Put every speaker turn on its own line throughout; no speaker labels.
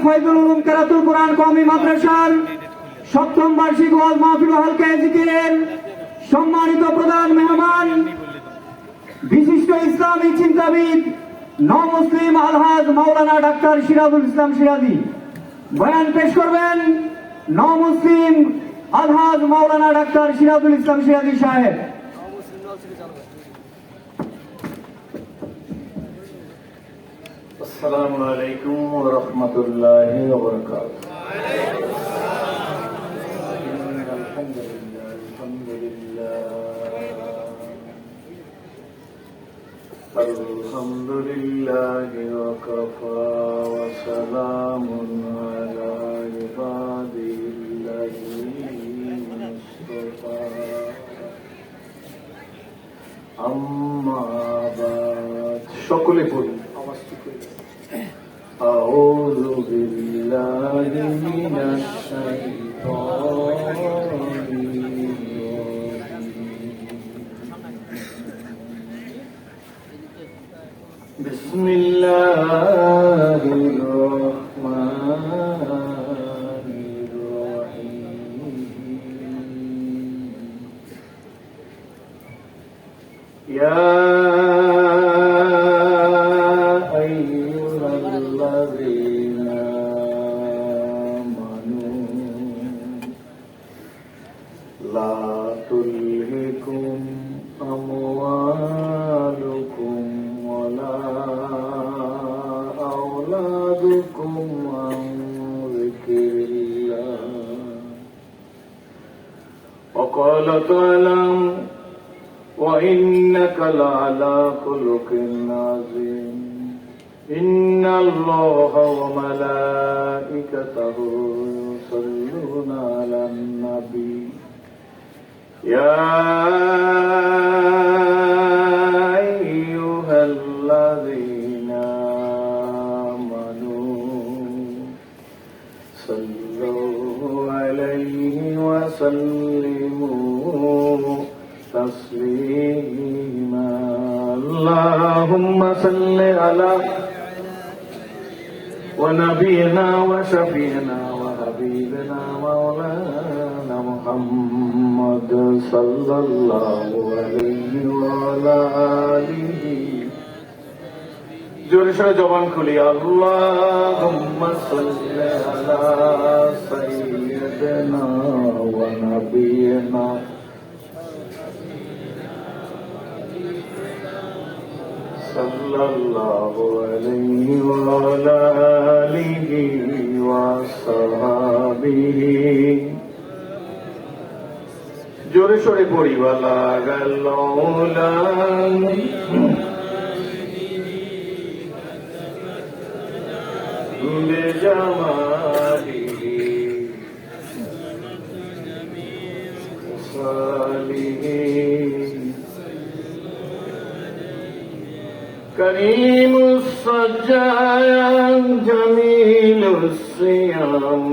ফয়জুল উলুম কেরাতুল কুরআন কওমি মাদ্রাসার সপ্তম বার্ষিক ওয়াজ মাহফিল হালকা জিকিরের সম্মানিত প্রধান মেহমান বিশিষ্ট ইসলামী চিন্তাবিদ নও-মুসলিম আলহাজ মাওলানা ডাক্তার সিরাজুল ইসলাম সিরাজি বয়ান পেশ করবেন। নও-মুসলিম আলহাজ মাওলানা ডাক্তার সিরাজুল ইসলাম সিরাজি সাহেব।
আসসালামু আলাইকুম ওয়া রাহমাতুল্লাহি ওয়া বারাকাতুহু। আলহামদুলিল্লাহি ওয়া কাফা ওয়া সালামুন আলা ইবাদিল্লাহিল মুস্তাফা। আম্মা বা'দ। সকলে পড়ি। أعوذ بالله من الشيطان الرجيم. بسم الله الرحمن الرحيم. يا الذين آمنوا لا تلهكم أموالكم ولا أولادكم عن ذكر الله وقال تعالى وإنك لعلى خلق عظيم. إن الله وملائكته يصلون على النبي يا أيها الذين آمنوا صلوا عليه وسلموا تسليما. اللهم صل على ونبينا وشفينا وحبيبنا مولانا محمد صلى الله عليه وعلى آله. জোরে সরে জবান খুলি আল্লাহুম্মা সাল্লি আলা সাইয়্যিদিনা ওয়া নাবিয়িনা সাল্লাল্লাহু আলাইহি ওয়া আলা আলিহি ওয়া সাহবিহি. জোরে সরে পড়ি ওয়ালা গাল্লাউলা বিজামালিহি সালিহি كريم السجايا جميل الصيام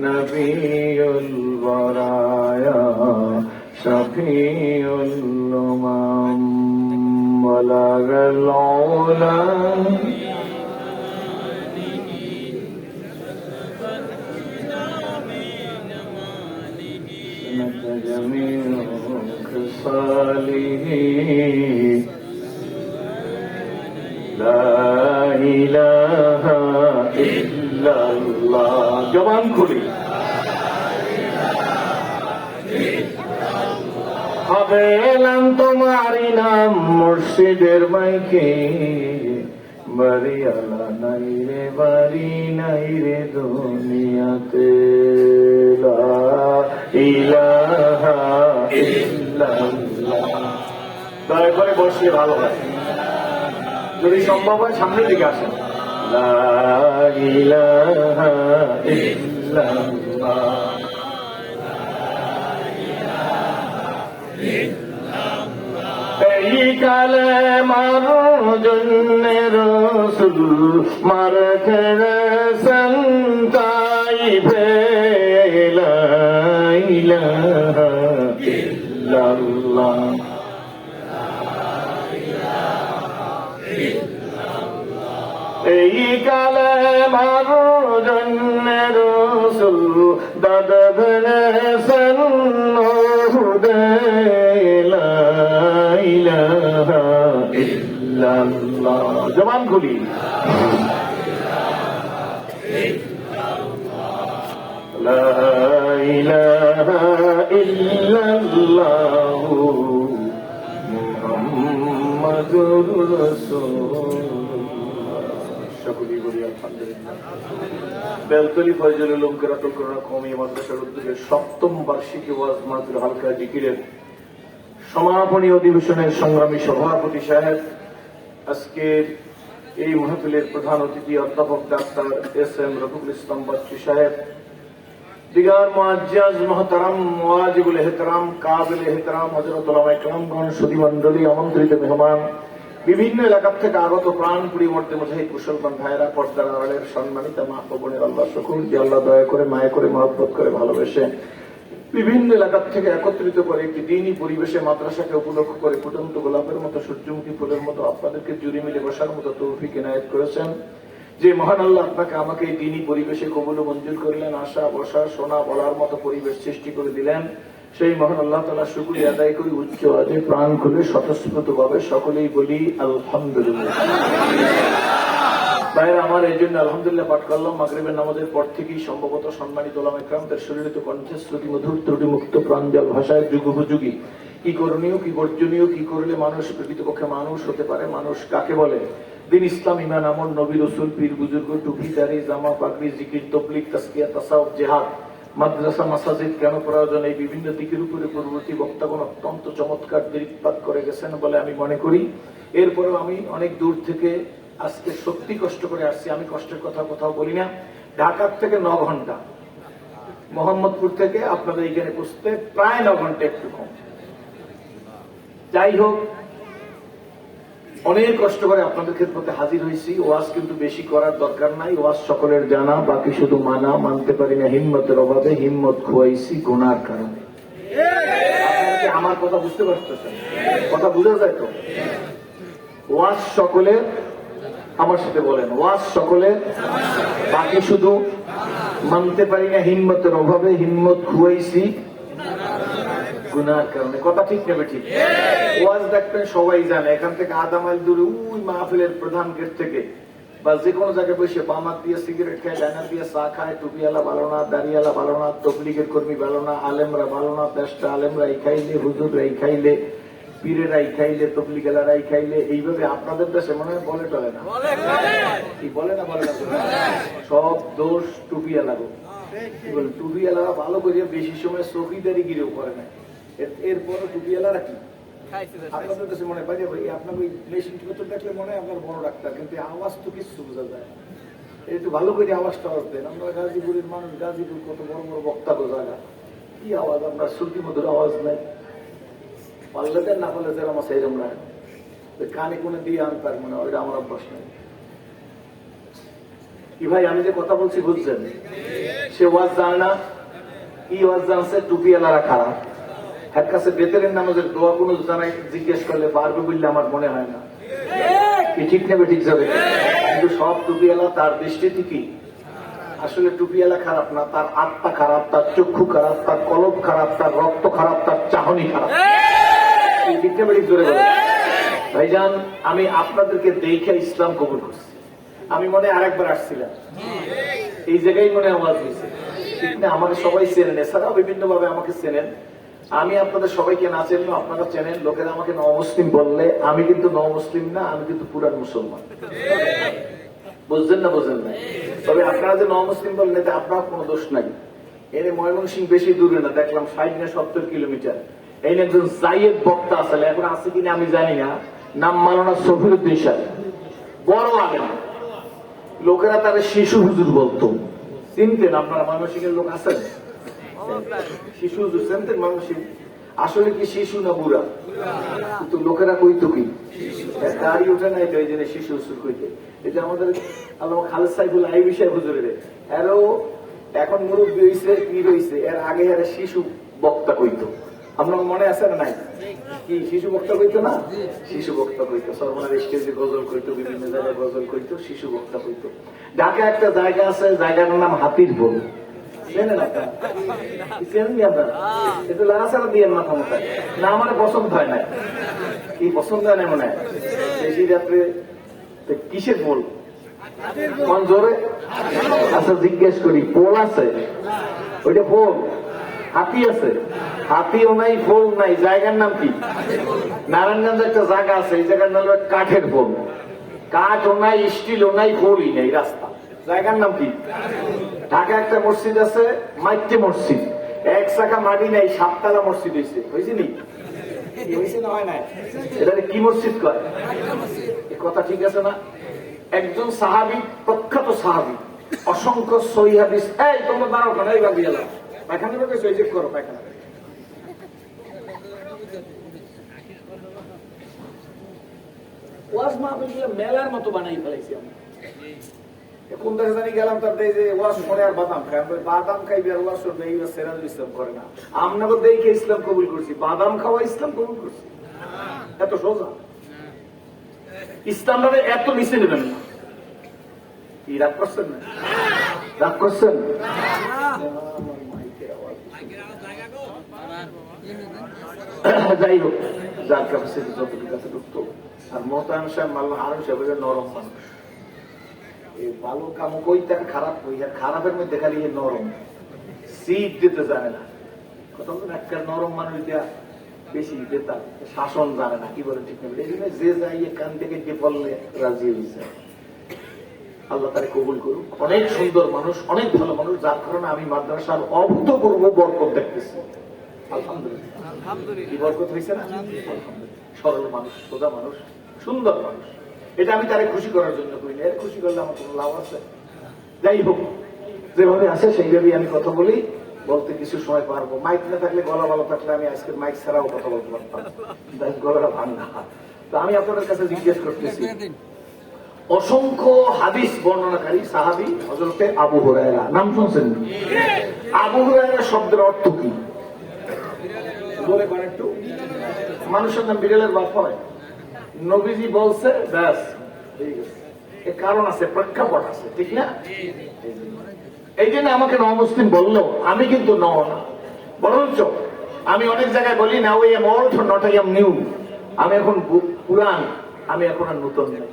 نبي البرايا شفيع الأمم بلغ العلا جميع خصاله لا إله إلا الله. জবান খুলি হবে এলাম তোমারই নাম মুর্শিদের মাইকে বাড়িয়ালা নাই রে বাড়ি নাই রে দুনিয়াতে লা ইলাহা ইল্লাল্লাহ. দয়া করে বসিয়ে ভালো হয়, যদি সম্ভব হয় সামনের দিকে আসেন। লা ইলাহা ইল্লাল্লাহ এই কালেমার জন্যে রাসূল মার করেছেন তাইফে লা ইলাহা ইল্লাল্লাহ. এই কালেমার জন্য রসুল দাদা ভেলেছেন হুদে লা ইলাহা ইল্লাল্লাহ। জবান খুলি লা ইলাহা ইল্লাল্লাহ মুহাম্মাদুর রাসূলুল্লাহ। সকলেই বলি আলহামদুলিল্লাহ। বেলতলী ফয়জুল উলুম কিরাতুল কোরআন কওমি মাদ্রাসার উদ্যোগে ৭ম বার্ষিকী ওয়াজ মাহফিল হালকা জিকিরের সমাপনী অধিবেশনের সংগ্রামী সভাপতি সাহেব, আজকের এই মাহফিলের প্রধান অতিথি অধ্যাপক ডাক্তার এস.এম. রফিকুল ইসলাম বাচ্চু সাহেব, দিগার মুআজ্জাজ মুহতারাম ওয়াজিবুল এহতরাম কাবিল এহতরাম হযরত উলামায়ে কেরামগণ, সুধী মণ্ডলী, আমন্ত্রিত মেহমান, বিভিন্ন এলাকা থেকে আগত প্রাণপুরী মর্দে মুজাহিদ মুসলমান ভাইরা, পর্দার আড়ালের সম্মানিত মা ও বোনের আল্লাহ শুকর যে আল্লাহ দয়া করে মায়া করে মহব্বত করে ভালোবেসে বিভিন্ন এলাকা থেকে একত্রিত করে একটি দ্বীনী পরিবেশে মাদ্রাসাকে উপলক্ষ করে ফুটন্ত গোলাপের মতো সূর্যমুখী ফুলের মতো আপনাদেরকে জুড়ে মিলে বসার মতো তৌফিক ইনায়েত করেছেন। যে মহান আল্লাহ আপনাকে আমাকে এই দ্বীনী পরিবেশে কবুল ও মঞ্জুর করলেন, আসা বসা শোনা বলার মতো পরিবেশ সৃষ্টি করে দিলেন, সেই মহান আল্লাহ তাআলা শুকরিয়া আদায় করি উচ্চ আওয়াজে প্রাণ খুলে স্বতঃস্ফূর্ত ভাবে সকলেই বলি আলহামদুলিল্লাহ। ভাইরা আমার, এই জন্য আলহামদুলিল্লাহ পাঠ করলাম। মাগরিবের নামাজের পর থেকেই সম্ভবত সম্মানিত উলামায়ে কেরামদের সুললিত কণ্ঠে শ্রুতি মধুর ত্রুটিমুক্ত প্রাঞ্জল ভাষায় যুগোপযোগী কি করণীয়, কি বর্জনীয়, কি করলে মানুষ প্রকৃতপক্ষে মানুষ হতে পারে, মানুষ কাকে বলে, দিন, ইসলাম, ইমান, আমল, নবী রসুল, পীর বুজুর্গ, টুপি, দাড়ি, জামা, পাগড়ি, জিকির, তবলিগ, তাসকিয়া, তাসাউফ, জিহাদ, মাদ্রাসা, মাসাজিদ কেন প্রয়োজন, এই বিভিন্ন দিকের উপরে পূর্ববর্তী বক্তাগণ অত্যন্ত চমৎকার দৃষ্টিপাত করে গেছেন বলে আমি মনে করি। এরপরেও আমি অনেক দূর থেকে আজকে সত্যি কষ্ট করে আসছি। আমি কষ্টের কথা কোথাও বলি না। ঢাকার থেকে 9 ঘন্টা, মোহাম্মদপুর থেকে আপনাদের এখানে পৌঁছতে প্রায় 9 ঘন্টা, একটু কম। যাই হোক, অনেক কষ্ট করে আপনাদের খেদমতে হাজির হয়েছি। ওয়াজ কিন্তু বেশি করার দরকার নাই, ওয়াজ সকলের জানা, বাকি শুধু মানা। মানতে পারি না হিম্মতের অভাবে, হিম্মত খোয়াইছি গুনার কারণে। আমার কথা বুঝতে পারতেছেন? কথা বুঝা যায় তো? ওয়াজ সকলের, আমার সাথে বলেন, ওয়াজ সকলের, বাকি শুধু মানতে পারি না হিম্মতের অভাবে, হিম্মত খুয়াইছি গুনার কারণে। কথা ঠিক নেবে? ঠিক। ওয়াজ দেখবেন সবাই জানে, এখান থেকে আধা মাইল দূরে ওই মাহফিলের প্রধান গেট থেকে বা যে কোনো জায়গায় বসে বামাত দিয়ে সিগারেট খায়, ডাইনার দিয়ে চা খায়, টুপিওয়ালা ভালো না, দাড়িওয়ালা ভালো না, তবলিগের কর্মী ভালো না, আলেমরা ভালো না, দেশটা আলেমরাই খাইলে, হুজুররাই খাইলে, পীরেরাই খাইলে, তবলিগেলারাই খাইলে, এইভাবে আপনাদের দেশে মনে হয় বলে টলে না, কি বলে না, বলে না, সব দোষ টুপিওয়ালা। কি বলে, টুপিওয়ালারা ভালো করিয়া বেশি সময় চৌকিদারি গিরেও করে না, এরপরে টুপিওয়ালারা কি আপনাদের কাছে মনে হয় ভাই আপনার ওই মেশিন টিপে দেখলে মনে হয় আপনার বড় ডাক্তার, কিন্তু আওয়াজ তো কিছু বোঝা যায়। একটু ভালো করে আওয়াজটা দেন। আমরা গাজীপুরের মানুষ, গাজীপুর কত বড় বড় বক্তা জায়গা, কি আওয়াজ, আমরা শ্রুতি মধুর আওয়াজ নাই। পারলে দেন, না পারলে যেরকম আছে এরকম না, কানে কোনে দিয়ে আনতে পারবো না, ওইটা আমার অভ্যাস নেই। কি ভাই, আমি যে কথা বলছি বুঝছেন? সে ওয়াজ জানে না, কি ওয়াজ জানছে, টুপিওয়ালারা খারাপ। এর কাছে বেতেরের নামাজের দোয়া কোনো জানাই জিজ্ঞেস করলে পারবে বললে আমার মনে হয় না। কি ঠিক নেবে? ঠিক যাবে। কিন্তু সব টুপিওয়ালা তার দৃষ্টিতে কি আসলে টুপিওয়ালা খারাপ না, তার আত্মা খারাপ, তার চক্ষু খারাপ, তার কলব খারাপ, তার রক্ত খারাপ, তার চাহনি খারাপ। ঠিক নেবে? ঠিক জোরে বলে। ভাইজান, আমি আপনাদেরকে দেখে ইসলাম কবুল করছি। আমি মনে আরেকবার আসছিলাম, এই জায়গায় মনে আওয়াজ দিয়েছে, ঠিক না? আমাকে সবাই চেনেন, এছাড়াও বিভিন্ন ভাবে আমাকে চেনেন। আমি আপনাদের সবাইকে না চেনেন, আপনারা চেনেন। লোকেরা আমাকে নও-মুসলিম বললে আমি কিন্তু নও-মুসলিম না, আমি কিন্তু পুরান মুসলমান। বুঝছেন না? বোঝেন না? তবে আপনারা যে নও-মুসলিম বললেন এতে আপনার কোনো দোষ নাই। এনে ময়মনসিংহ বেশি দূরে না, দেখলাম 60 না 70 কিলোমিটার। এই একজন জায়েদ বক্তা আসলে, এখন আছে কিনা আমি জানি না, নাম মাওলানা শফিউদ্দিন সাহেব, বড় আলেম। লোকেরা তারা শিশু হুজুর বলতো। চিনতেন আপনারা? ময়মনসিংহের লোক আছেন শিশু হুজুর, চিনতেন ময়মনসিংহ? আসলে কি শিশু না বুড়া? কিন্তু লোকেরা কইতো কি, দাড়ি ওঠে নাই তো এই জন্য শিশু হুজুর কইতে। এটা আমাদের আল্লাহ খালেদ সাইফুল আইবি সাহেব হুজুরের, এরও এখন মুরব্বী হয়েছে, কি রয়েছে, এর আগে এরা শিশু বক্তা কইতো। আপনার মনে আছে না নাই? কি শিশু বক্তা কইতো না? শিশু বক্তা কইতো, সর্বনার স্টেজে গজল কইতো, বিভিন্ন জায়গায় গজল কইতো, শিশু বক্তা কইতো। ঢাকা একটা জায়গা আছে, জায়গাটার নাম হাতির বোল। চেনেন আপনারা? চেনেন নি আপনারা? একটু লাড়াচাড়া দিয়ে মাথা মাথায় না, আমার পছন্দ হয় না। কি পছন্দ হয় না মনে হয়? বেশি রাত্রে কিসের পোল? কোন জোরে? আচ্ছা জিজ্ঞেস করি, পোল আছে? ওইটা পোল? হাতি আছে? হাতিও নাই, পোল নাই, জায়গার নাম কি? নারায়ণগঞ্জে একটা জায়গা আছে, এই জায়গার নাম হলো কাঠের পোল। কাঠও নাই, স্টিলও নাই, পোলই নেই, রাস্তা। জায়গার নাম কি? ঢাকা একটা মসজিদ আছে, মাইতে মসজিদ, এক চাকা মাটি নাই, 7 তলা মসজিদ হয়েছে। হয়েছে নি? হয়েছে না? হয় নাই? এটা কি মসজিদ কয়? এই কথা ঠিক আছে না? একজন সাহাবী, প্রখ্যাত সাহাবী, অসংখ্য সহিহ হাদিস। এই তোমরা দাঁড়াও কেন? এইবার দিয়ে দাও পায়খানা লোকে সহ্য করো পায়খানা। ওয়াজ মাহফিল মেলার মতো বানাই ফেলাইছি আমি। কোন দেশে জানি গেলাম, তার যে ওয়াজ শুনে আর বাদাম খাই, বাদাম খাইবি আর ওয়াজ শুনবে, এই সেরাজুল ইসলাম করে না। আমনাকে দেখে ইসলাম কবুল করছি, বাদাম খাওয়া ইসলাম কবুল করছি। এত সোজা। ইসলামটা এত নিচে নেবেন না। কি রাগ করছেন না? রাগ করছেন? যাই হোক, যার ক্যাপাসিটি যতটুকু কাছে ঢুকতো। আর মোহতারাম সাহেব মাল্লাহ আরো সাহেব নরম মানুষ। এই ভালো কাম কই তার খারাপ কই, আর খারাপের মধ্যে খালি নরম, সিট দিতে জানে না। কথা বলুন, একটা নরম মানুষ দিয়া বেশি দিতাম, শাসন জানে না। কি বলে ঠিক নেবে? এই জন্য যে যাই কান থেকে যে বললে রাজি হয়েছে। আল্লাহ তারে কবুল করুক। অনেক সুন্দর মানুষ, অনেক ভালো মানুষ, যার কারণে আমি মাদ্রাসার অভূতপূর্ব বরকত দেখতেছি। আলহামদুলিল্লাহ। কি বরকত হয়েছে না? সরল মানুষ, সোজা মানুষ, সুন্দর মানুষ। এটা আমি তারে খুশি করার জন্য করি না। এর খুশি করলে আমার কোনো লাভ আছে? যাই হোক, যেভাবে আছে সেইভাবেই আমি কথা বলি। বলতে কিছু সময় পারবো। মাইক না থাকলে, গলা ভালো থাকলে আমি আজকে মাইক ছাড়াও কথা বলতে পারতাম, গলাটা ভাঙা। তো আমি আপনাদের কাছে জিজ্ঞেস করতেছি, অসংখ্য হাদিস বর্ণনাকারী সাহাবী হযরতে আবু হুরায়রা, নাম শুনছেন? আবু হুরায়রা শব্দের অর্থ কি বলে পারেন একটু? মানুষের নাম বিড়ালের বাপ হয়? নবীজি বলছে, ব্যাস ঠিক আছে। এর কারণ আছে, প্রেক্ষাপট আছে, ঠিক না? এই জন্য আমাকে নমুসলিম বললো, আমি কিন্তু না, বরঞ্চ আমি অনেক জায়গায় বলি না, I am old not I am new. আমি এখন পুরান, আমি এখন আর নতুন নাই।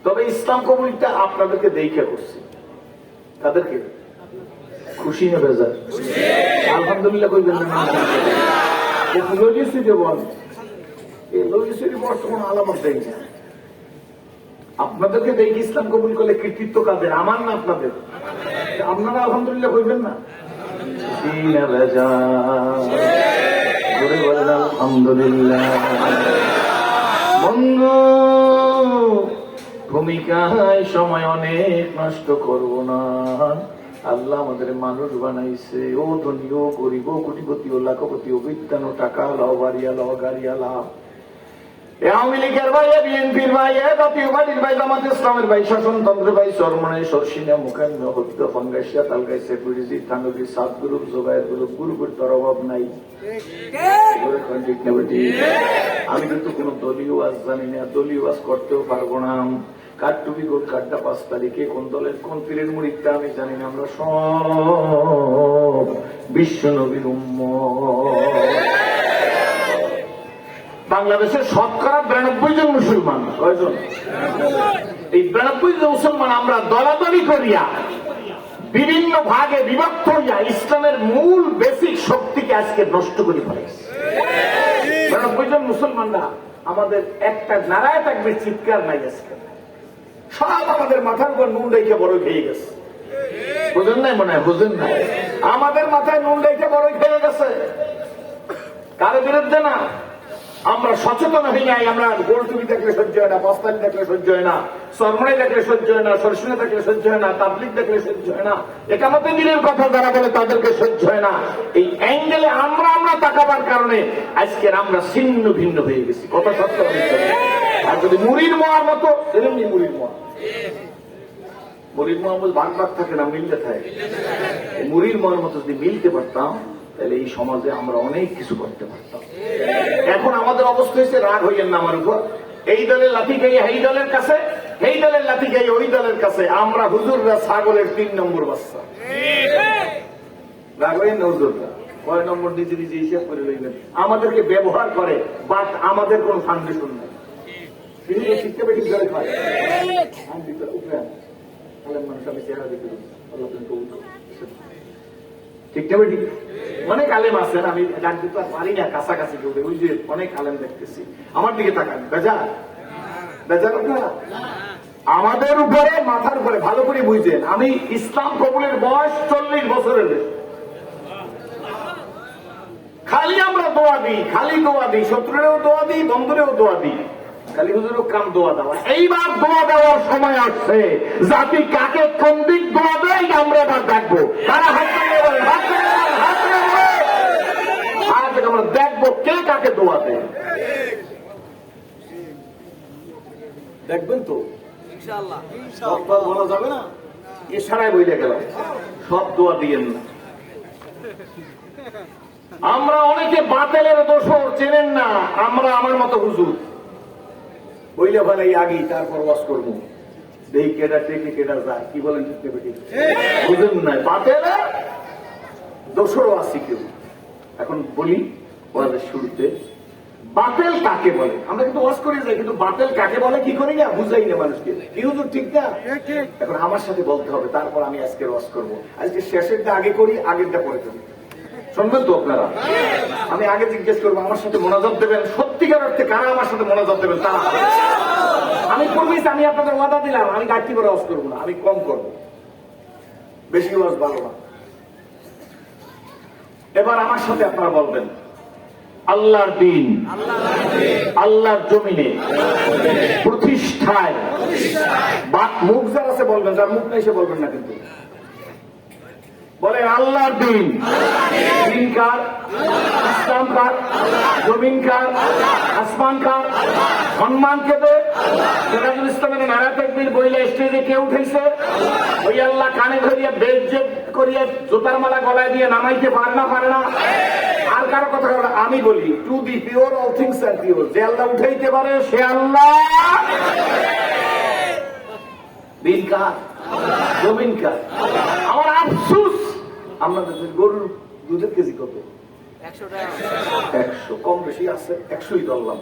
তবে ইসলাম কবুলটা আপনাদেরকে দেখে করছি। তাদেরকে খুশি নেবে যায়, আলহামদুলিল্লাহ কইবেন না? বর্তমান আলামত দেয় না। আপনাদেরকে দেখি ইসলাম কবুল করলে কৃতিত্ব কাদের? আমার না আপনাদের? আপনারা আলহামদুলিল্লাহ কইবেন না? আলহামদুলিল্লাহ। বন্ধু, ভূমিকায় সময় অনেক নষ্ট করব না। আল্লাহ আমাদের মানুষ বানাইছে। ও ধনী, ও গরিব, ও কোটিপতি, ও লাখপতি, ও বিজ্ঞান, ও টাকা লাও, বাড়িয়া লাও, গাড়িয়া লাও, আওয়ামী লীগের ভাই, বিএনপির ভাই, জাতীয় পার্টির ভাই, জামাত ইসলামের ভাই, শাসনতন্ত্রের ভাই, চরমনাই, সরসিনা, মুখান্ন, হত্যা, ফঙ্গাইশিয়া, তালগাইছে, পুরিজি, থানবি, সাত গ্রুপ, জোগায়ের গ্রুপ, গ্রুপের তোর অভাব নাই। আমি কিন্তু কোন দলীয় ওয়াজ জানি না, দলীয় ওয়াজ করতেও পারবো না। কার টুপি কোট, কারটা 5 তারিখে, কোন দলের কোন পীরের মুরিদটা আমি জানি না। আমরা সব বিশ্ব নবীর উম্মত। বাংলাদেশের শতকরা 92 জন মুসলমান। কয়জন? এই 92 জন মুসলমান আমরা দলাদলি করিয়া, বিভিন্ন ভাগে বিভক্ত হইয়া ইসলামের মূল বেসিক শক্তিকে আজকে নষ্ট করে ফেলেছি। 92 জন মুসলমানরা আমাদের একটা নারায় থাকবে চিৎকার নাই। আজকে সব আমাদের মাথার উপর নুন রেখে বড় খেয়ে গেছে। বুঝেন নাই? মনে হয় বুঝেন নাই। আমাদের মাথায় নুন রেখে বড় খেয়ে গেছে। কারো বিরুদ্ধে না, আমরা সচেতন হই নাই। আমরা গোলটুপি দেখলে সহ্য হয় না, বস্তানি দেখলে সহ্য হয় না, সরমনাই দেখলে সহ্য হয় না, সরসিনা দেখলে সহ্য হয় না, তাবলিগ দেখলে সহ্য হয় না, একামতে দিনের কথা যারা বলে তাদেরকে সহ্য হয় না। এই অ্যাঙ্গেলে আমরা তাকাবার কারণে আজকের আমরা ছিন্ন ভিন্ন হয়ে গেছি। কথা সত্য। আর যদি মুড়ির মোয়ার মতো, এমনি মুড়ির মোয়া, মুড়ির মোয়া ভাগ ভাগ থাকে না, মিলতে থাকে। মুড়ির মোয়ার মতো যদি মিলতে পারতাম, তাহলে এই সমাজে আমরা অনেক কিছু করতে পারতাম। এখন আমাদের অবস্থা হয়েছে রাগ হইয়েন না আমার উপর, এই দলের লাঠি খাই এই দলের কাছে, এই দলের লাঠি খাই ওই দলের কাছে, আমরা হুজুররা ছাগলের 3 নম্বর বাচ্চা। রাগ হইয়েন না হুজুররা, কয় নম্বর নিজে নিজে হিসাব করে লইবেন। আমাদেরকে ব্যবহার করে, বাট আমাদের কোন ফাউন্ডেশন নাই। শিক্ষা বেটি ঘরে খায় মানুষ, আমি চেহারা দেখে ঠিক না বেটি? অনেক আলেম আছেন, আমি ডাক দিতে পারি না কাছাকাছি কেউ, ওই যে অনেক আলেম দেখতেছি, আমার দিকে তাকান, বেজার বেজার আপনারা আমাদের উপরে, মাথার উপরে। ভালো করে বুঝছেন, আমি ইসলাম কবুলের বয়স 40 বছরের বেশি। খালি আমরা দোয়া দিই, খালি দোয়া দিই, শত্রুরেও দোয়া দিই, বন্ধুরেও দোয়া দিই, খালি হুজুরও কাম দোয়া দেওয়া। এইবার দোয়া দেওয়ার সময় আসছে, জাতি কাকে কোন দিক দোয়া দেয় আমরা এবার দেখবো। তারা হাত তুলে বলেন, হাত তুলে বলেন, হাত তুলে বলেন। আজ আমরা দেখবো কে কাকে দোয়া দেয়, দেখবেন তো ইনশাআল্লাহ। সব তো বলা যাবে না, ইশারায় বইলে গেলাম, সব দোয়া দিয়েন না। আমরা অনেকে বাতেলের দোষর চেনেন না, আমরা আমার মতো হুজুর বইলে ভালো আগেই, তারপর ওয়াজ করবো, দেখি কেটা টেকে কেটা যায়, কি বলেন ঠিক বেটি? বুঝেন না, বাতেলের দোষরও আছি কেউ। এখন বলি ওয়াজের শুরুতে, বাতেল কাকে বলে? আমরা কিন্তু ওয়াজ করে যাই, কিন্তু বাতেল কাকে বলে কি করি না, বুঝাই না মানুষকে। কি হুজুর ঠিক না? এখন আমার সাথে বলতে হবে, তারপর আমি আজকে ওয়াজ করবো। আজকে শেষেরটা আগে করি, আগেরটা পরে করি, শুনবেন তো আপনারা? আমি আগে জিজ্ঞেস করবো, আমার সাথে মোনাজাত দেবেন, সত্যিকার অর্থে কারা আমার সাথে মোনাজাত দেবেন তারা। আমি প্রমিস, আমি আপনাদের ওয়াদা দিলাম, আমি গাড়ি করে ওয়াজ করবো না, আমি কম করবো, বেশি ওয়াজ ভালো না। এবার আমার সাথে আপনারা বলবেন, আল্লাহর দিন, আল্লাহর জমিনে প্রতিষ্ঠায়, মুখ যার আছে বলবেন, যার মুখ নেই সে বলবেন না, কিন্তু বলেন আল্লাহর দিন। দিন কার? ইসলাম কার? জমিন কার? আসমান কার? সম্মান কে দেয়? সিরাজুল ইসলামের নারা তাকবীর বইলে স্টেজে কে উঠেছে? ওই আল্লাহ কানে ধরিয়া বেজ্জত করিয়া জুতার মালা গলায় দিয়ে নামাইতে পারে না, পারে না? আর কারো কথা আমি বলি, to the pure all things are pure, যে আল্লাহ উঠাইতে পারে সে আল্লাহ। দিন কার? জমিন কার? আমার আফসুস, আমাদের গরুর দুধের কেজি কত? 100, কম বেশি আছে, 100ই ধরলাম।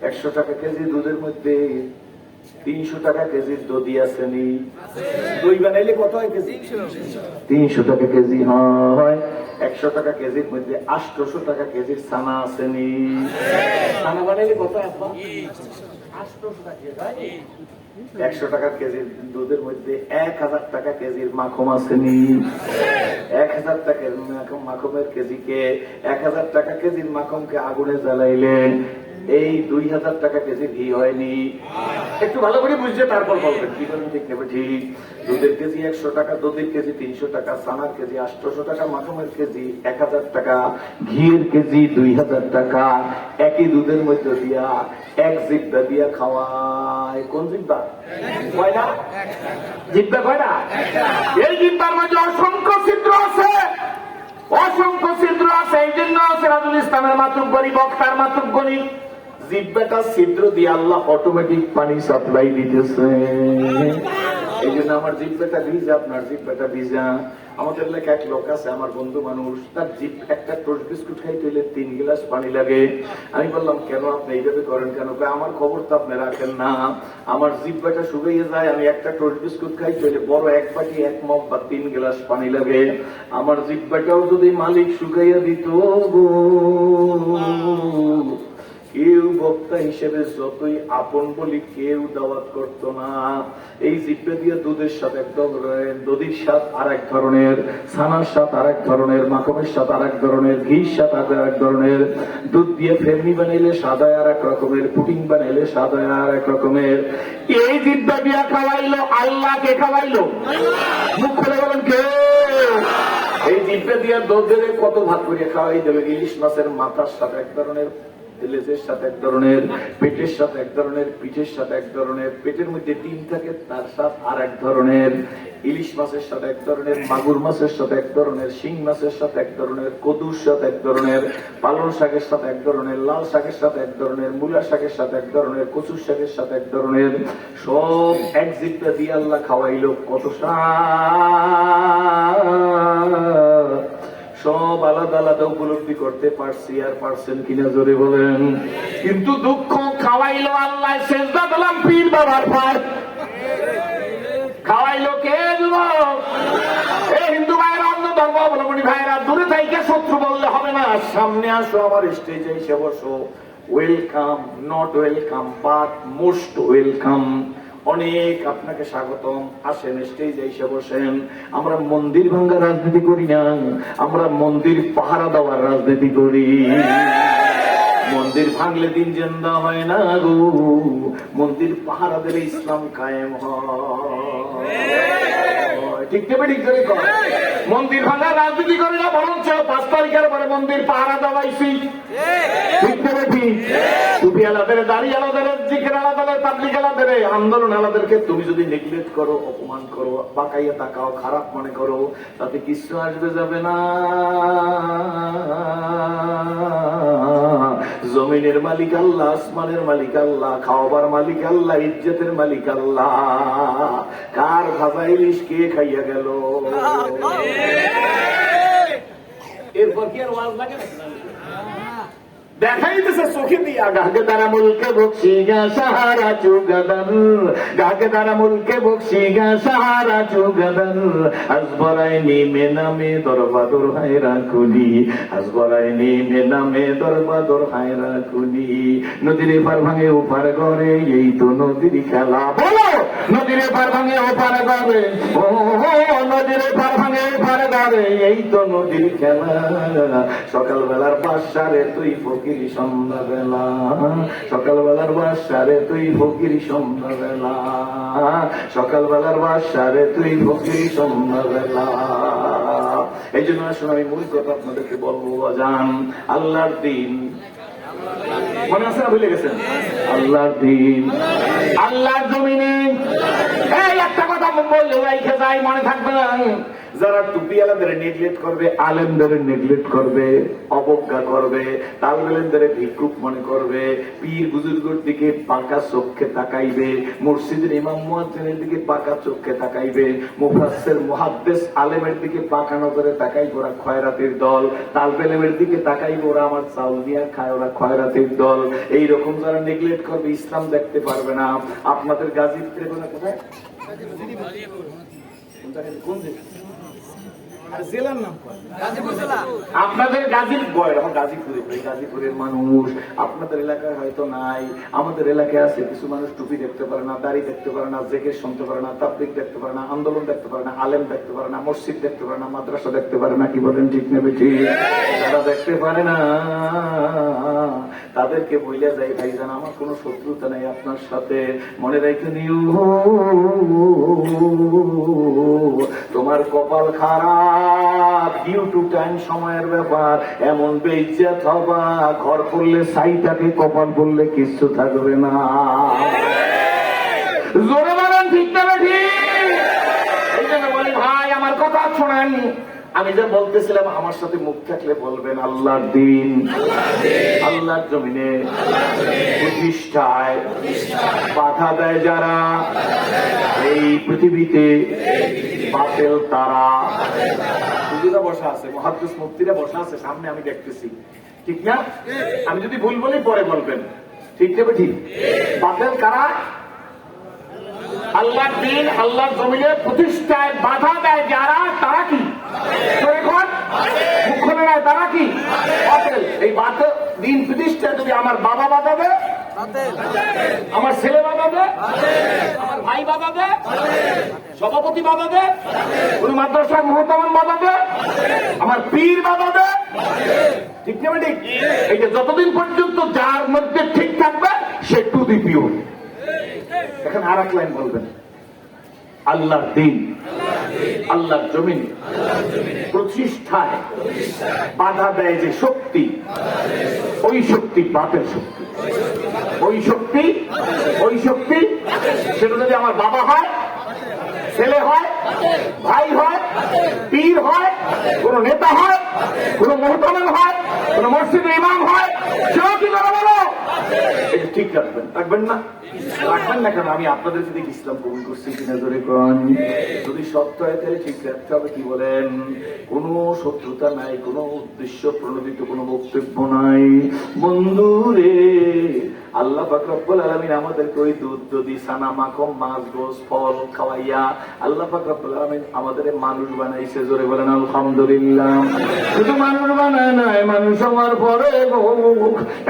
100 টাকা কেজি দুধের মধ্যে 300 টাকা কেজির দধি আসেনি। দই বানাইলে কত হয় কেজি? 300 টাকা কেজি হয়। 100 টাকা কেজির মধ্যে 800 টাকা কেজির ছানা আসেনি। ছানা বানাইলে কত? 800 টাকা। 100 টাকা কেজির দুধের মধ্যে 1000 টাকা কেজির মাখন আসেনি। 1000 টাকার মাখনের কেজিকে, 1000 টাকা কেজির মাখনকে আগুনে জ্বালাইলেন, এই 2000 টাকা কেজি ঘি হয়নি। একটু ভালো করে বুঝছে তারপর বলবেন, কি বলবেন ঠিক নেবে ঠিক। দুধের কেজি 100 টাকা, দুধের কেজি 300 টাকা, ছানার কেজি 800 টাকা, মাখনের কেজি 1000 টাকা, ঘিয়ের কেজি 2000 টাকা। একই দুধের মধ্যে দিয়া এক জিব্বা দিয়া খাওয়ায়। কোন জিব্বা? কয়টা জিব্বা? কয়টা? এই জিব্বার মধ্যে অসংখ্য ছিদ্র আছে, অসংখ্য ছিদ্র আছে। এই জন্য সিরাজুল ইসলামের মাতৃগণী, বক্তার মাতৃগণী, জিব্বাটা ছিদ্র দিয়ে আল্লাহ অটোমেটিক পানি সাপ্লাই দিতেছে। এই জন্য আমার জিব্বাটা ভিজা, আপনার জিব্বাটা ভিজা। আমাদের এলাকায় এক লোক আছে, আমার বন্ধু মানুষ, তার জিভ একটা টোস্ট বিস্কুট খাইতে হলে 3 গ্লাস পানি লাগে। আমি বললাম, কেন আপনি এইভাবে করেন কেন? আমার খবর তো আপনি রাখেন না, আমার জিব্বাটা শুকিয়ে যায়, আমি একটা টোস্ট বিস্কুট খাইতে হলে বড় 1 বাটি 1 মগ বা 3 গ্লাস পানি লাগে। আমার জিব্বাটাও যদি মালিক শুকাইয়া দিত গো, কেউ বক্তা হিসেবে যতই আপন বলি কেউ দাওয়াত করত না। এই জিব্বা দিয়ে দুধের স্বাদ এক ধরনের, দধির স্বাদ আর এক ধরনের, ছানার স্বাদ আর এক ধরনের, মাখনের স্বাদ আর এক ধরনের, ঘির স্বাদ আর এক ধরনের, দুধ দিয়ে ফেরনি বানাইলে স্বাদ হয় আর এক রকমের, পুডিং বানাইলে স্বাদ হয় আর এক রকমের। এই জিব্বা দিয়া খাওয়াইলো আল্লাহকে, খাওয়াইলো মুখ খুলে বলেন কে? এই জিব্বা দিয়া দুধের কত ভাগ করে খাওয়াই দেবে। ইলিশ মাছের মাথার সাথে এক ধরনের, লেজের সাথে এক ধরনের, পেটের সাথে এক ধরনের, পিঠের সাথে এক ধরনের, পেটের মধ্যে ডিম থাকে তার সাথে আর এক ধরনের। ইলিশ মাছের সাথে এক ধরনের, মাগুর মাছের সাথে এক ধরনের, শিং মাছের সাথে এক ধরনের, কদুর সাথে এক ধরনের, পালং শাকের সাথে এক ধরনের, লাল শাকের সাথে এক ধরনের, মূলা শাকের সাথে এক ধরনের, কচুর শাকের সাথে এক ধরনের, সব এক জিপটা দিয়ে আল্লাহ খাওয়াইলো। কত শাক, সব আলাদা আলাদা উপলব্ধি করতে পারছি আর পারছেন কিনা জোরে বলেন। কিন্তু দুঃখ খাওয়াইলো আল্লাহ, সেজদা দিলাম পীর বাবার পার। খাওয়াইলো কে? যুবক, এই হিন্দু ভাইরা, অন্য ধর্মাবলম্বী ভাইরা, দূরে থেকে শত্রু বললে হবে না, সামনে আসো, আমার স্টেজে এসে বসো। Welcome, not welcome, but most welcome. অনেক আপনাকে স্বাগতম, আসেন স্টেজে এসে বসেন। আমরা মন্দির ভাঙ্গার রাজনীতি করি না, আমরা মন্দির পাহারা দেওয়ার রাজনীতি করি। মন্দির ভাঙলে দিন জিন্দা হয় না গো, মন্দির পাহারা দিলে ইসলাম কায়েম হয়। ঠিক না ঠিক করে কর। মন্দির ভাঙার রাজনীতি করি না, বরঞ্চ 5 তারিখের পরে মন্দির পাহারা দেওয়াইছি। ঠিক না ঠিক? টুপি আলাদের, দাড়ি আলাদের, জিকির আলাদের, তাবলিগ আলাদের, আন্দোলন আলাদেরকে তুমি যদি নেগলেক্ট করো, অপমান করো, বাঁকাইয়া তাকাও, খারাপ মনে করো, তাতে কিছু আসবে যাবে না। জমিনের মালিক আল্লাহ, আসমানের মালিক আল্লাহ, খাওয়াবার মালিক আল্লাহ, ইজ্জতের মালিক আল্লাহ। কার ভাজা ইলিশ কে খাইয়া গেল? এরপর কি আর ওয়াজ লাগে? দেখাই দিছে চোখে দিয়া। গাকে তারা মুলকে বকশি গা সাহারা চুগাদার, গাকে তারা মুলকে বকশি গা সাহারা চুগাদার। আসবরাইনি মেনামে দরবাদর হায়রা কুলি, আসবরাইনি মেনামে দরবাদর হায়রা কুলি। নদীর পার ভাঙে ওপার করে, এই তো নদীর খেলা। বলো, নদীর পার ভাঙে ওপার করে, ও নদীর পার ভাঙে ওপার করে, এই তো নদীর খেলা। সকালবেলার বাসারে তুই ফকির সন্ধ্যাবেলা, সকালবেলার বাসারে তুই ফকির সন্ধ্যাবেলা, সকালবেলার বাসারে তুই ফকির সন্ধ্যাবেলা। এই জন্য আসলে আমি মূল কথা আপনাদেরকে বলবো, জান আল্লাহর দিন মনে আছে না? ভুলে গেছেন? আল্লাহর দিন, আল্লাহর জমিনে। এই একটা কথা বললে রাইখে যাই, মনে থাকবে না। যারা টুপিওয়ালাদের নেগলেক্ট করবে, আলেমদের নেগলেক্ট করবে, অবজ্ঞা করবে, তালবেলেনদের ভিক্ষুক মনে করবে, পীর বুজুর্গের দিকে পাকা চোখে তাকাইবে, মসজিদের ইমাম মুয়াজ্জিনের দিকে পাকা চোখে তাকাইবে, মুফাসসির মুহাদ্দিস আলেমের দিকে পাকা নজরে তাকাইবে, ওরা খয়রাতির দল। তালবেলেমের দিকে তাকাইবে, ওরা আমার চাউল দিয়া খায়, ওরা খয়রাতির দল। এইরকম যারা নেগলেক্ট করবে, ইসলাম দেখতে পারবে না। আপনাদের গাজীপুরে কোথায়? কোন জেলার নাম? আপনাদের গাজীপুরের মানুষ আপনাদের এলাকায় হয়তো নাই, আমাদের এলাকায় আছে। কিছু মানুষ টুপি দেখতে পারে না, দাড়ি দেখতে পারে না, জেকের শুনতে পারে না, তাবলীগ দেখতে পারে না, আন্দোলন দেখতে পারে না, আলেম দেখতে পারে না, মসজিদ দেখতে পারে না, মাদ্রাসা দেখতে পারে না। কি বলেন ঠিক না বেঠিক? যারা দেখতে পারে না তাদেরকে বইলে যাই, ভাইজান আমার কোনো শত্রুতা নেই আপনার সাথে, মনে রেখে নিও তোমার কপাল খারাপ। ডিউ টু টাইম, সময়ের ব্যাপার। এমন বেইজ্জত হবা, ঘর করলে সাইটাকে, কপাল করলে কিচ্ছু থাকবে না। জোরে বলেন ঠিক না ঠিক? এই জন্য বলি ভাই, আমার কথা শোনেন। আমি যা বলতেছিলাম, আমার সাথে মুখ থাকলে বলবেন আল্লাহর দিন, আল্লাহর জমিনে প্রতিষ্ঠায় বাধা দেয় যারা, এই পৃথিবীতে বাতিল তারা। হুজুরা বসা আছে, মুহাদ্দিস মুফতিরা বসা আছে সামনে, আমি দেখতেছি। ঠিক না? আমি যদি ভুল বলি পরে বলবেন। ঠিক না ঠিক? বাতিল কারা? আল্লাহর দিন, আল্লাহর জমিনে প্রতিষ্ঠায় বাধা দেয় যারা, তারা কি? মুখ্য নেয় তারা কি? বাতিল। এই বাতিল দিন প্রতিষ্ঠায় যদি আমার বাবা বাধা দেয়, আমার ছেলে বাধা দেয়, আমার ভাই বাধা দেয়, সভাপতি বাধা দেয়, কোন মাদ্রাসার মুহতামিম বাধা দেয়, আমার পীর বাধা দেয়, ঠিক না ঠিক? এইটা যতদিন পর্যন্ত যার মধ্যে ঠিক থাকবে, সে টু দি পিওর। এখন আর এক লাইন বলবেন, আল্লাহর দিন, আল্লাহর জমিন প্রতিষ্ঠায় বাধা দেয় যে শক্তি, ওই শক্তি বাতের শক্তি। ওই শক্তি সেটা যদি আমার বাবা হয়, ছেলে হয়, ভাই হয়, পীর হয়, কোন নেতা হয়, কোন মোহতামিম হয়, কোন মসজিদের ইমাম হয়, সেও কি করে বলো? এটা ঠিক রাখবেন, রাখবেন না? রাখবেন না কেন? আমি আপনাদের যদি ইসলাম কবুল করছি কিনা জোরে কোন, যদি সত্য হয় তাহলে ঠিক রাখতে হবে। কি বলেন? কোনো শত্রুতা নাই, কোনো উদ্দেশ্য প্রণোদিত কোনো বক্তব্য নাই। বন্ধু রে, আল্লাহ পাক রব্বুল আলামিন আমাদেরকে ওই দুধ দধি ছানা মাখন মাছ গোস ফল খাওয়াইয়া আল্লাহ পাক রব্বুল আলামিন আমাদের মানুষ বানাইছে। জোরে বলেন আলহামদুলিল্লাহ। শুধু মানুষ বানায় নাই, মানুষ হওয়ার পরে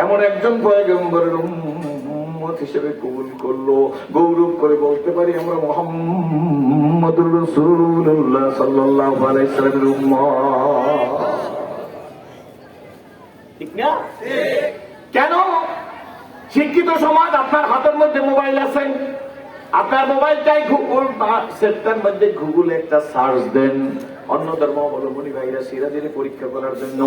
এমন একজন পয়গম্বরের উম্মত হিসেবে কবুল করলো। গৌরব করে বলতে পারি আমরা মুহাম্মদুর রাসূলুল্লাহ সাল্লাল্লাহু আলাইহি ওয়াসাল্লামের উম্মত। ঠিক না? কেন? শিক্ষিত সমাজ, আপনার হাতের মধ্যে মোবাইল আছে, আপনার মোবাইলটাই গুগল সেটার মধ্যে গুগলে একটা সার্চ দেন। অন্য ধর্মাবলম্বী ভাইরা সিরাজের পরীক্ষা করার জন্য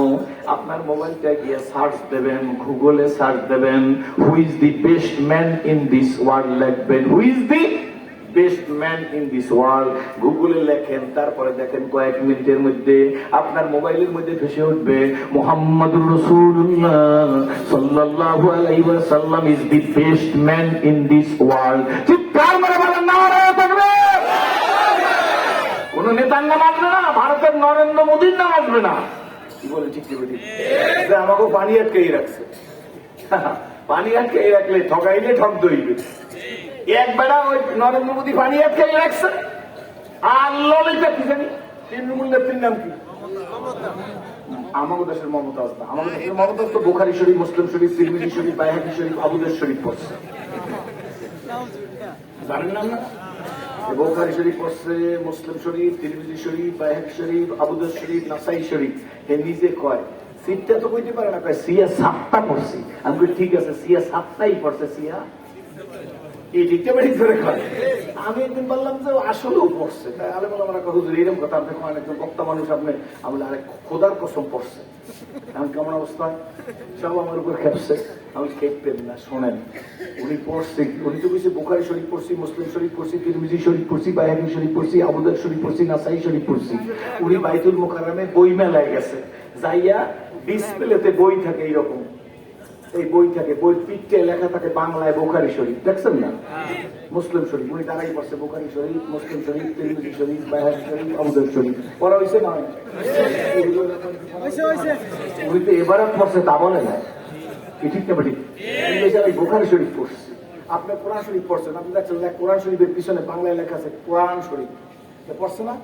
আপনার মোবাইলটা গিয়ে সার্চ দেবেন, গুগলে সার্চ দেবেন, who is the best man in this world লিখবেন, who is the best man in this world গুগলে লেখেন। তারপরে দেখেন কয়েক মিনিটের মধ্যে আপনার মোবাইলের মধ্যে ভেসে উঠবে মুহাম্মাদুর রাসূলুল্লাহ সাল্লাল্লাহু আলাইহি ওয়াসাল্লাম is the best man in this world. চিৎকার করে বলেন নারায়ে তাকবীর। কোন নেতার নাম আসবে না, ভারতের নরেন্দ্র মোদীর নাম আসবে না। কি বলে? ঠিক কি বলি? আমাকে পানি আটকেই রাখছে। পানি আটকেই রাখলে ঠকাইলে ঠক দইবে। একবেলা ওই নরেন্দ্র মোদী পানি আটকেই রাখছে। আর ললিতা কি জানি তৃণমূল নেত্রীর নাম কি? আমাদের দেশের মমতাজ না। আমাদের দেশের মমতাজ তো বুখারী শরীফ, মুসলিম শরীফ, তিরমিজি শরীফ, বাইহাকী শরীফ, আবু দাউদ শরীফ পড়ছে। জানেন না? বুখারী শরীফ পড়ছে, মুসলিম শরীফ, তিরমিজি শরীফ, বাইহাকী শরীফ, আবু দাউদ শরীফ, নাসাই শরীফ। হে নিজে কয় সিটটা তো কইতে পারে না, কয় সিয়া 7টা পড়ছি। আমি কই ঠিক আছে, সিয়া 7টাই পড়ছে। সিয়া এই ডিক্টেমেটিক ধরে কয়। আমি একদিন বললাম যে আসলেও পড়ছে। তাই আলে বলে আমার হুজুর এরকম কথা, আপনি কোন একজন বক্তা মানুষ, আপনি আমি আরে খোদার কসম পড়ছে। এখন কেমন অবস্থা? সব আমার উপর খেপছে। আমি খেপতেন না, শোনেন। উনি পড়ছে, উনি তো কিছু বুখারী শরীফ পড়ছি, মুসলিম শরীফ পড়ছি, তিরমিজি শরীফ পড়ছি, বাইহাকী শরীফ পড়ছি, আবু দাউদ শরীফ পড়ছি, নাসাই শরীফ পড়ছি। উনি বাইতুল মুকাররমে বই মেলায় গেছে, যাইয়া ডিসপ্লেতে বই থাকে এইরকম, এই বই থাকে, বই পিঠে লেখা থাকে বাংলায় বুখারী শরীফ, দেখছেন না? মুসলিম শরীফ উনি দাঁড়াই পড়ছে, বুখারী শরীফ, মুসলিম শরীফ, তিরমিজি শরীফ, বাইহাকী শরীফ, আবু দাউদ শরীফ। পড়া হয়েছে না? উনি তো এবারে পড়ছে, তা বলে না। ঠিক না ঠিক? আমি বুখারী শরীফ পড়ছি, আপনি কোরআন শরীফ পড়ছেন, আপনি দেখছেন কোরআন শরীফের পিছনে বাংলায় লেখা আছে কোরআন শরীফ, পড়ছে না?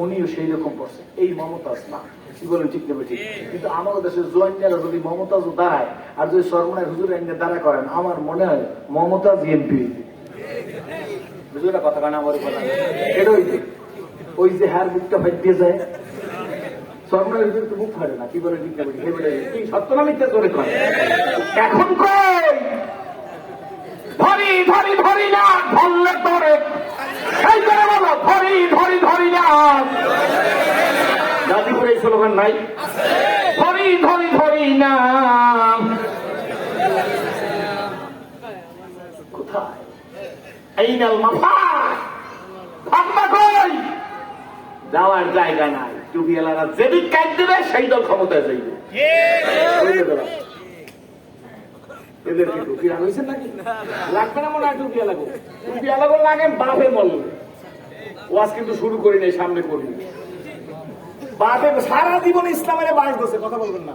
উনিও সেই রকম পড়ছে। এই মমতাজ না। কি বলেন? ঠিক না ঠিক? কিন্তু আমাদের দেশের জোয়ানিয়ারা যদি মমতাজ দাঁড়ায় আর যদি সরমনের হুজুর এনে দাঁড়া করেন, আমার মনে হয় মমতাজ এমপি হুজুরা কথা কানা আমার কথা এটা হইতে ওই যে হার বুকটা ফাইট দিয়ে যায়, সরমনের হুজুর তো বুক ফাটে না। কি বলে? ঠিক না ঠিক? সত্য না মিথ্যা করে কয়? এখন কই ধরি ধরি ধরি না ধরলে তোরে, এই করে বলো ধরি ধরি ধরি না। গাজীপুরে এই স্লোগান নাই? ধরি ধরি ধরি না। কোথায়? আইনাল মাফাজ, ভাবনা কই? যাওয়ার জায়গা নাই। টুপিওয়ালারা যেদিক কাজ দেবে সেই দল ক্ষমতায় যাইবে। এদের কি টুপি লাগাইছেন নাকি? লাগবে না মনে হয় টুপিয়া লাগো। টুপিয়া লাগো লাগে বাপে মরল। ওয়াজ কিন্তু শুরু করি নাই, সামনে করবি। বাপে সারা জীবন ইসলামের বাস দিচ্ছে, কথা বলবেন না।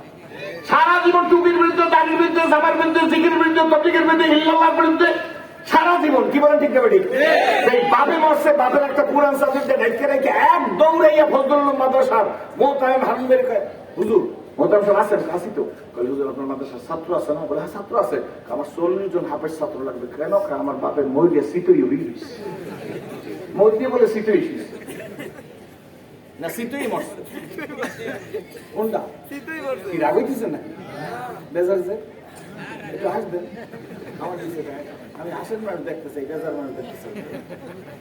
সারা জীবন টুপির বিরুদ্ধে, দাড়ির বিরুদ্ধে, জামার বিরুদ্ধে, জিকির বিরুদ্ধে, তবলিগের বিরুদ্ধে, হিল্লাল্লাহর বিরুদ্ধে সারা জীবন। কি বলেন? ঠিক না ঠিক? এই বাপে মরছে, বাপের একটা কোরআন সাবজেক্টে ঢেকে রেখে এক দৌড়াইয়া ফজলুল মাদ্রাসার মোহতারাম হাবিবের হুজুর, মোহতারাম সাহেব আছেন? আসি তো। হুজুর আপনার মাদ্রাসার ছাত্র আছে না? বলে হ্যাঁ ছাত্র আছে। আমার 40 জন হাফেজ ছাত্র লাগবে। কেন? আমার বাপের মই দিয়ে সিটই উড়িস, মই দিয়ে বলে সিটই না, সিটই মরছে। কোনটা? কি রাগ হইতেছে নাকি? বেজার যে একটু আসবেন আমার দিকে, আমি আসেন মানুষ দেখতে চাই, বেজার মানুষ দেখতে চাই।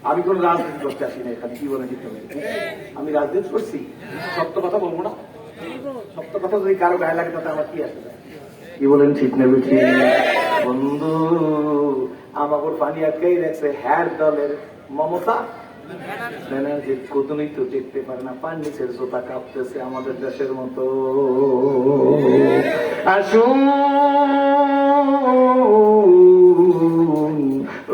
আমি কোন রাজনীতি করতে আসি না এখানে। কি বলে? আমি রাজনীতি করছি? সত্য কথা বলবো না? সত্য কথা যদি কারো গায়ে লাগে তাতে আমার কি আসবে? কি বলেন? ঠিক না বুঝি? বন্ধু আমাকে পানি আটকেই রাখছে হ্যার দলের মমতা, ব্যানার্জির কোতনই তো দেখতে পারে না, পার নিচের জোতা কাঁপতেছে আমাদের দেশের মতো। আসুন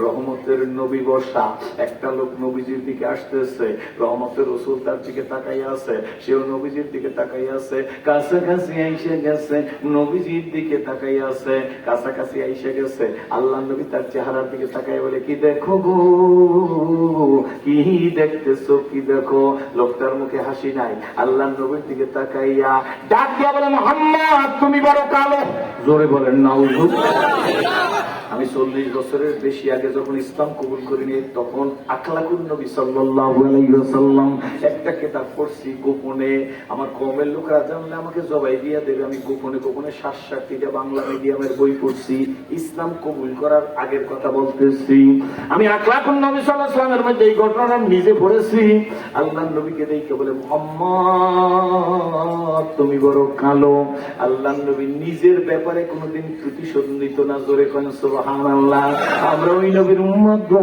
রহমতের নবী বর্ষা, একটা লোক নবীজির দিকে আসতেছে, রহমতের রসুল তার দিকে তাকাই আছে, সেও নবীজির দিকে তাকাই আছে, কাছাকাছি আইসে গেছে, নবীজির দিকে তাকাই আছে, কাছাকাছি আইসে গেছে, আল্লাহ নবী তার চেহারার দিকে তাকাই বলে, কি দেখো গো, কি দেখতেছো, কি দেখো? লোকটার মুখে হাসি নাই, আল্লাহ নবীর দিকে তাকাইয়া ডাক দিয়া বলে, মুহাম্মদ তুমি বড় কালো। জোরে বলেন নাউজুবিল্লাহ। আমি 40 বছরের বেশি আগে যখন ইসলাম কবুল করিনি, তখন আখলাকুন নবী সাল্লাল্লাহু আলাইহি ওয়াসাল্লাম একটা কিতাব পড়ছি গোপনে। আমার কওমের লোকেরা জানলে আমাকে জবাই দিয়ে দেবে। আমি গোপনে গোপনে 60-60টা বাংলা মিডিয়ামের বই পড়ছি, ইসলাম কবুল করার আগের কথা বলতেছি। আমি আখলাকুন নবী সাল্লাল্লাহু আলাইহি ওয়াসাল্লামের মধ্যে এই ঘটনাটা নিজে পড়েছি। আল্লাহর নবীকে দেখে বলে, মুহাম্মদ তুমি বড় কালো। আল্লাহর নবী নিজের ব্যাপারে কোনোদিন প্রতিশোধ নিত না। জোরে কোন সুবহানাল্লাহ। আমরা ওই নবীর উম্মত গো,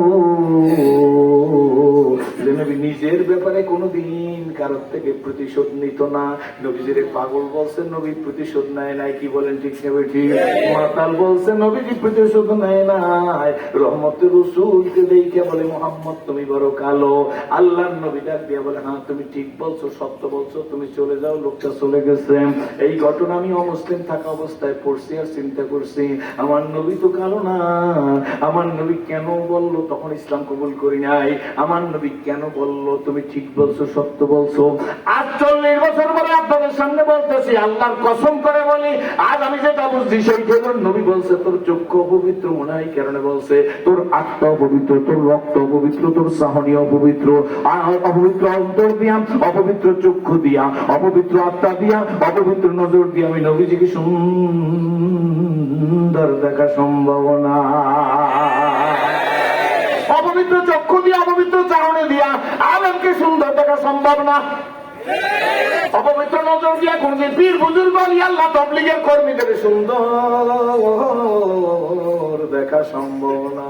যে নবী নিজের ব্যাপারে কোনোদিন কারোর থেকে প্রতিশোধ নিত না। নবীজির পাগল বলছে, নবী প্রতিশোধ নেয় নাই। কি বলেন ঠিক নেবে ঠিক? মাতাল বলছে, নবীজি প্রতিশোধ নেয় নাই। রহমতের রাসূলকে দেখে বলে, মুহাম্মদ তুমি বড় কালো। আল্লাহর নবী ডাক দিয়ে বলে, হ্যাঁ তুমি ঠিক বলছো, সত্য বলছো, তুমি চলে যাও। লোকটা চলে গেছে। এই ঘটনা আমি অমুসলিম থাকা অবস্থায় পড়ছি আর চিন্তা করছি, আমার নবী তো কালো না, আমার নবী কেন বললো তখন ইসলাম কবুল করি নাই? আমার নবী কেন বললো তুমি ঠিক বলছো, সত্য বলছো? আজ 40 বছর পরে আপনাদের সামনে বলতেছি, আল্লাহর কসম করে বলি, আজ আমি যেটা বুঝছি সেইটা হলো, নবী বলছে তোর চক্ষু অপবিত্র। মনে হয় কারণে বলছে, তোর আত্মা অপবিত্র, তোর রক্ত অপবিত্র, তোর সাহনী অপবিত্র, অপবিত্র অন্তর দিয়া, অপবিত্র চক্ষু দিয়া, অপবিত্র আত্মা দিয়া, অপবিত্র নজর দিয়া আমি নবীজিকে সুন্দর দেখা সম্ভব না। অপবিত্র চক্ষু দিয়া, অপবিত্র চাহনি দিয়া আলেমকে সুন্দর দেখা সম্ভব না। অপবিত্র নজর দিয়া কোনদিন পীর বুজুর্গ আল্লাহ তাবলীগের কর্মীদের সুন্দর দেখা সম্ভব না।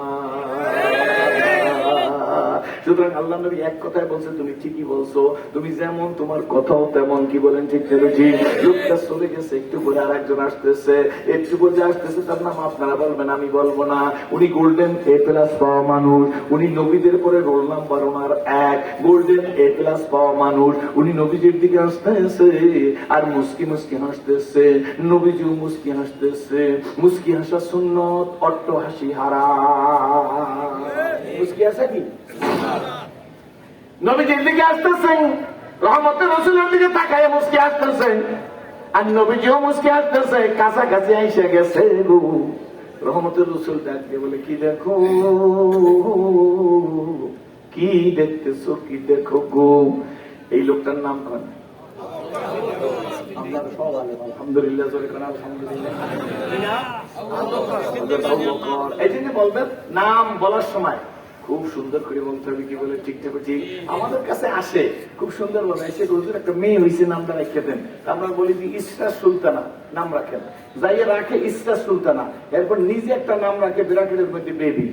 সুতরাং আল্লাহ নবী এক কথায় বলছে, তুমি ঠিকই বলছো, তুমি যেমন তোমার কথাও তেমন। কি বলেন ঠিক ঠিক? লোকটা চলে গেছে, একটু পরে আর একজন আসতেছে, একটু পরে আসতেছে, তার নাম আপনারা বলবেন, আমি বলবো না। উনি গোল্ডেন A+ পাওয়া মানুষ, উনি নবীদের পরে roll number owner 1, golden A+ পাওয়া মানুষ। উনি নবীজির দিকে আসতেছে আর মুস্কি মুস্কি হাসতেছে, নবীজিও মুস্কি হাসতেছে। মুস্কি হাসা সুন্নত, অট্ট হাসি হারাম। মুস্কি হাসা কি? নবীজির দিকে আসতেছেন, রহমতের রাসূলের দিকে তাকায় মুস্কি আসতেছেন, আর নবীজিও মুস্কি আসতেছে, কাছাকাছি এসে গেছে। রহমতের রাসূল ডাক দিয়ে বলে, কি দেখো, কি দেখতেছো, কি দেখো গো? এই লোকটার নাম কোন? আপনারা সব আলহামদুলিল্লাহ, জোরে কোন আলহামদুলিল্লাহ। এই জন্য বলবেন, নাম বলার সময় খুব সুন্দর করে বলতে হবে। কি বলে ঠিকঠাক ঠিক? আমাদের কাছে আসে খুব সুন্দর বলে, এসে হুজুর একটা মেয়ে হয়েছে, নামটা রেখে দেন। আমরা বলি যে ইসরা সুলতানা, নাম রাখেন। যাইয়ে রাখে ইসরা সুলতানা, এরপর নিজে একটা নাম রাখে ব্র্যাকেটের মধ্যে বেবি।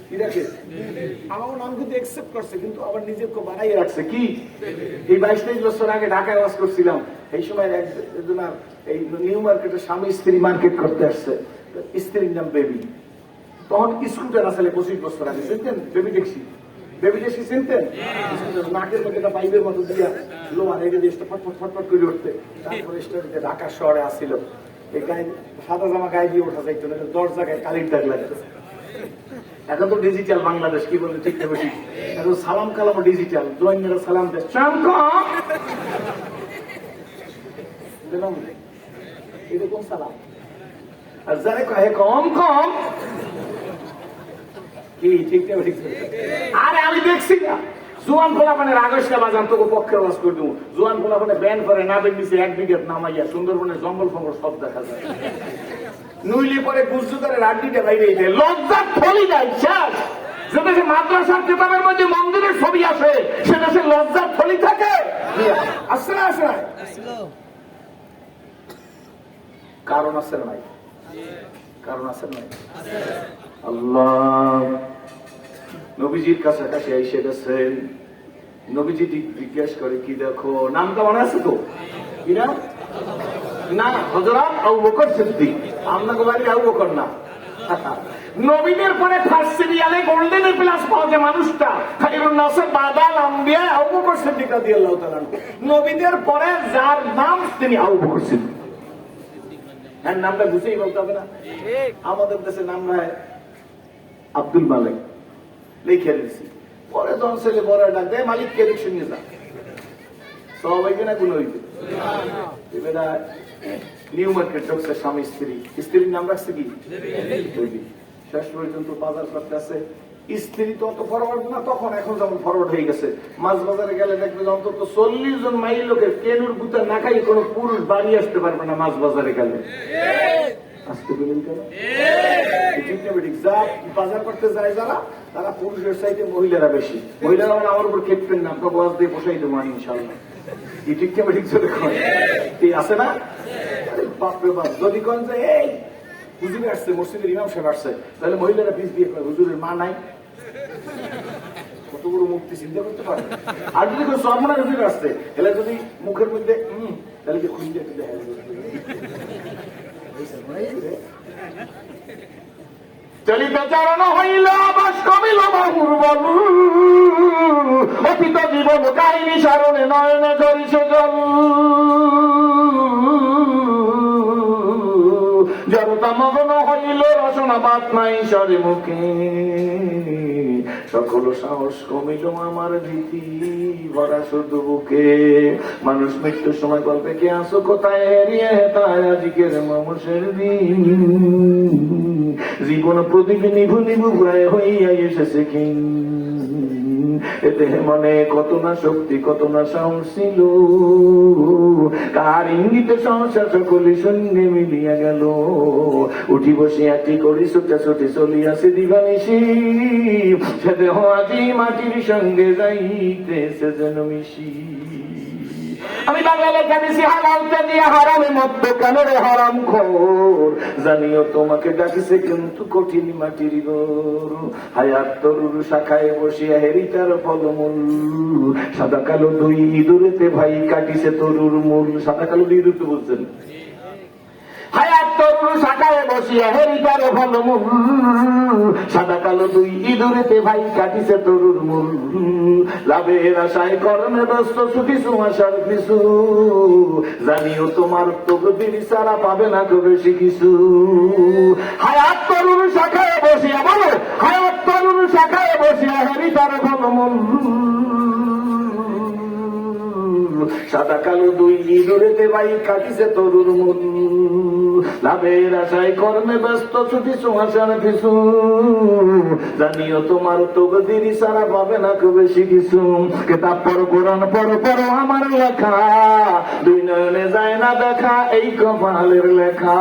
কি রাখে? আমার নাম কিন্তু একসেপ্ট করছে, কিন্তু আবার নিজেকে বানাইয়ে রাখছে। কি? এই 22-23 বছর আগে ঢাকায় ওয়াজ করছিলাম, এই সময় একজন এই নিউ মার্কেটের স্বামী স্ত্রী মার্কেট করতে আসছে, স্ত্রীর নাম বেবি। তখন স্কুটার আসলে 25 বছর আগে, চিনতেন? বেবি দেখছি, বেবি দেখছি, চিনতেন? নাকের মধ্যে একটা পাইপের মতো দিয়া লোহার এগিয়ে দিয়ে ফটফট ফটফট করে উঠতে। তারপরে স্টোরিতে ঢাকা শহরে আসছিল, এই গায়ে সাদা জামা গায়ে দিয়ে ওঠা যাইতো না, 10 জায়গায় কালির দাগ লাগতেছে। এখন তো ডিজিটাল বাংলাদেশ। কি বলে ঠিক না বেশি? এখন সালাম কালামও ডিজিটাল, জয়েন্টরা সালাম দেয়, এরকম সালাম। আর যারা কয়ে কম কম, কি ঠিক না ঠিক? আরে আমি দেখছি না, জোয়ান ফোলাপানের আগস্টে বাজান তোকে পক্ষে বাস করে দেবো। জোয়ান ফোলাপানে ব্যান করে না বেরিয়েছে 1 বিঘেত নামাইয়া, সুন্দরবনের জঙ্গল ফঙ্গল সব দেখা যায়। নইলে পরে গুজরাটের আড্ডিটা বাইরে লজ্জার থলি নাই শেষ। যে দেশে মাদ্রাসার কিতাবের মধ্যে মন্দিরের ছবি আছে, সে দেশে লজ্জার থলি থাকে? আসছে না? আসে না? কারণ আছে না? কারণ আছে না? আল্লাহ নবীজির কাছাকাছি এসে গেছেন। নবীজি জিজ্ঞেস করে, কি দেখো? নামটা মনে আছে তো? কি নাম? না, হযরত আবু বকর সিদ্দিক। আপনাকে বাড়ি আবু বকর না। নবীদের পরে ফার্স্ট সিরিয়ালে গোল্ডেন প্লাস পাওয়া যে মানুষটা খায়রুন নাস বাদাল আম্বিয়া আবু বকর সিদ্দিক রাদিয়াল্লাহু তাআলা। নবীদের পরে যার নাম তিনি আবু বকর সিদ্দিক। এর নামটা বুঝেই বলতে হবে না? আমাদের দেশে নাম নাই আব্দুল মালিক, লিখে দিয়েছি। পরে যখন ছেলে বড় ডাক দেয়, মালিক কে দেখ শুনিয়ে যা, সব হইবে না কোন হইবে? এবার নিউ মার্কেট ঢুকছে স্বামী স্ত্রী, স্ত্রীর নাম রাখছে কি? দেবী। শেষ পর্যন্ত বাজার করতে আছে। স্ত্রী তো অত ফরওয়ার্ড না তখন, এখন যেমন ফরওয়ার্ড হয়ে গেছে। মাছ বাজারে গেলে দেখবে অন্তত 40 জন মাইল লোকের কেনুর গুতা না খাই কোন পুরুষ বাড়ি আসতে পারবে না মাছ বাজারে গেলে। আসতে বলেন কেন? বাজার করতে যায় যারা, তারা পুরুষের চাইতে মহিলারা বেশি। মহিলারা মানে আমার উপর খেপবেন না, আপনার বয়স দিয়ে বসাই দেবো আমি ইনশাল্লাহ। ঠিক আছে না? বাপরে বাপ, যদি কোন যে এই হুজুরে আসছে, মসজিদের ইমাম সাহেব আসছে, তাহলে মহিলারা পিস দিয়ে হুজুরের মা নাই, কত বড় মুক্তি চিন্তা করতে পারে। আর যদি কোনো সর্বনা হুজুর আসছে, তাহলে যদি মুখের মধ্যে তাহলে কি খুঁজে একটু দেখা যাবে। চলিতে চারণ হইল বাস কমিল বাহুর বল, অতীত জীবন কাহিনী সারণে নয়নে ঝরিছে জল। জড়তা মগ্ন হইল রচনা বাত নাই সরে মুখে, সকল সাহস কমিল আমার ভীতি ভরা শুধু বুকে। মানুষ মৃত্যুর সময় বলবে কে আসো কোথায় হারিয়ে তাই আজকের মানুষের দিন। জীবন প্রদীপ নিভু নিভু প্রায় হইয়া এসেছে কি, এতে মনে কত না শক্তি কত না সাহস ছিল, কার ইঙ্গিতে সংসার সকলে সঙ্গে মিলিয়া গেল। উঠি বসে একটি করি ছুটে ছুটে চলিয়াছে দিবানিশি, সে দেহ আজি মাটির সঙ্গে যাইতেছে যেন মিশি। আমি বাংলা লেখা দিছি হালালটা দিয়ে হারামে মধ্য কেন রে হারাম খোর, জানিও তোমাকে ডাকিছে কিন্তু কঠিন মাটির ঘর। হায়াত তরুর শাখায় বসিয়া হেরিতার ফলমূল, সাদা কালো দুই ইঁদুরেতে ভাই কাটিছে তরুর মূল। সাদা কালো দুই ইঁদুর তো বুঝছেন? হায়াত তরুর শাখায় বসিয়া হেরিতার ফলমূল, সাদা কালো দুই ইঁদুরেতে ভাই কাটিছে তরুর মূল। লাভের আশায় কর্মে ব্যস্ত ছুটিছু আশার পিছু, জানিও তোমার তকদির ছাড়া পাবে না গো বেশি কিছু। হায়াত তরুর শাখায় বসিয়া, বলো হায়াত তরুর শাখায় বসিয়া হেরিতার ফলমূল, সাদা কালো দুই ইঁদুরেতে ভাই কাটিছে তরুর মূল। লাভের আশায় কর্মে ব্যস্ত ছুটিছু আশার পিছু, জানিও তোমার তকদির ছাড়া পাবে না খুব বেশি কিছু। কিতাব পড়ো কোরআন পড়ো পড়ো আমার লেখা, দুই নয়নে যায় না দেখা এই কপালের লেখা।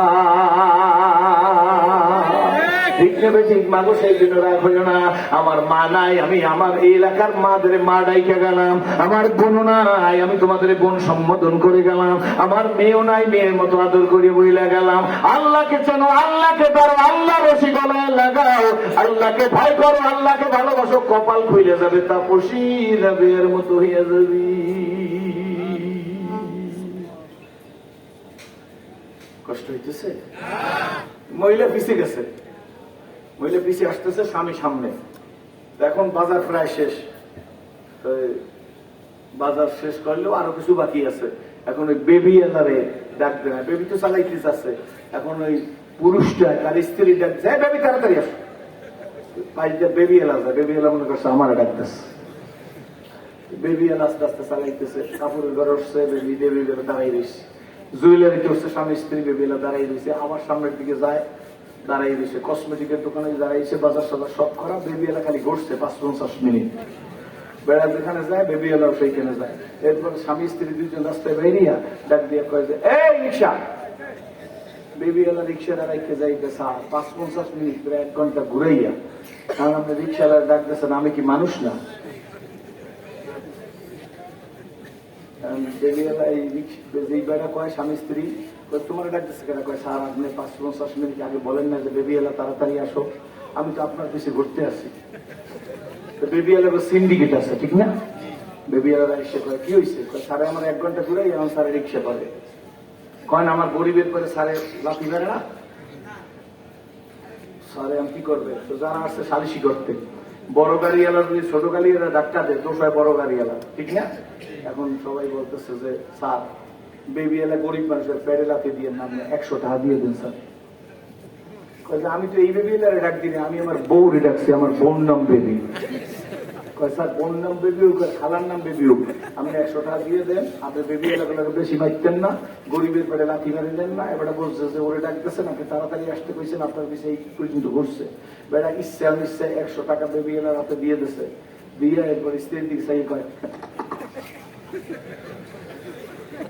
ঠিক নেবে ঠিক মাগো সেই দিন রাগ হইল না। আমার মা নাই, আমি আমার এই এলাকার মাদের মা ডাইকে গেলাম। আমার বোন নাই, আমি তোমাদের বোন সম্বোধন করে গেলাম। আমার মেয়েও নাই, মেয়ের মতো আদর করে বইলা গেলাম। আল্লাহকে চেনো, আল্লাহকে পারো, আল্লাহ রশি গলায় লাগাও, আল্লাহকে ভয় করো, আল্লাহকে ভালোবাসো, কপাল খুইলে যাবে, তাপসী যাবে, এর মতো হইয়া যাবি। কষ্ট হইতেছে? মহিলা পিছিয়ে গেছে, মহিলা পিছিয়ে আসতেছে, স্বামী সামনে। এখন বাজার প্রায় শেষ, বাজার শেষ করলেও আরো কিছু বাকি আছে। এখন ওই বেবি এলারে ডাক দেয়, বেবি তো চালাইতে আছে। এখন ওই পুরুষটা তার স্ত্রী ডাক যায়, বেবি তাড়াতাড়ি আসো। বেবি এলা যায়, বেবি এলা মনে করছে আমার ডাকতেছে। বেবি এলা আস্তে আস্তে চালাইতেছে, কাপড়ের ঘর উঠছে, বেবি বেবি দাঁড়াই রয়েছে। জুয়েলারিতে উঠছে, স্বামী স্ত্রী বেবি এলা দাঁড়াই রয়েছে। আবার সামনের দিকে যায়, দাঁড়াই রয়েছে। কসমেটিকের দোকানে দাঁড়াইছে, বাজার সাজার সব করা। বেবি এলা খালি ঘুরছে ৫-৫০ মিনিট। বেড়া যেখানে যায় বেবি এলাও সেইখানে যায়। এরপরে স্বামী স্ত্রী দুজন রাস্তায় বেরিয়া ডাক দিয়ে কয়ে যে এই রিক্সা। বেবি এলা রিক্সাটা রাইতে যাইতে ৫-৫০ মিনিট, প্রায় ১ ঘন্টা ঘুরাইয়া। কারণ আপনি রিক্সাওয়ালা ডাক দিয়েছেন, আমি কি মানুষ না? বেবি এলা এই যেই বেড়া কয় স্বামী স্ত্রী, তোমার ডাক দিচ্ছে কেন? কয় স্যার আপনি ৫-৫০ মিনিট আগে বলেন না যে বেবি এলা তাড়াতাড়ি আসো, আমি তো আপনার পিছিয়ে ঘুরতে আসি। বেবি এলাকা সিন্ডিকেট আছে, ঠিক না? বেবি এলাকা এসে কয় কি হয়েছে, স্যারে আমার 1 ঘন্টা ঘুরে এখন স্যারে রিক্সা করে, কয় না আমার গরিবের পরে স্যারে লাথি মেরে না, স্যারে আমি কি করবে? তো যারা আসছে সালিশি করতে, বড় গাড়ি এলা যদি ছোট গাড়ি এলা ধাক্কা দেয় তো সবাই বড় গাড়ি এলা, ঠিক না? এখন সবাই বলতেছে যে স্যার বেবি এলা গরিব মানুষের পেড়ে লাথি দিয়ে নাম 100 টাকা দিয়ে দেন স্যার। আমি তো এই বেবি এলারে ডাক দিই, আমি আমার বউ রে ডাকছি, আমার বোন নাম বেবি। স্যার বোন নাম বেবি হোক, খালার নাম বেবি হোক, আপনি 100 টাকা দিয়ে দেন, আপনি বেবি এলাকাকে বেশি মারতেন না, গরিবের পেটে লাথি মেরে দেন না। এবার বলছে যে ওরে ডাকতেছেন, আপনি তাড়াতাড়ি আসতে কইছেন, আপনার পিছিয়ে এই পর্যন্ত ঘুরছে, বেড়া ইচ্ছে আমি ইচ্ছে 100 টাকা বেবি এলার হাতে দিয়ে দিছে, দিয়ে এরপর স্ত্রীর দিকে সাই করে,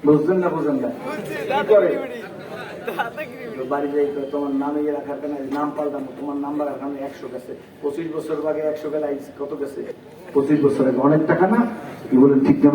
বুঝলেন না? বুঝলেন না কি করে? বাড়ি যাই তোমার নামে রাখার কেন, নাম পাল্টানো, তোমার নাম্বার এখানে 100 গেছে, 25 বছর আগে 100 গেলে কত গেছে? 25 বছর আগে অনেক টাকা না? কি বলেন ঠিক না?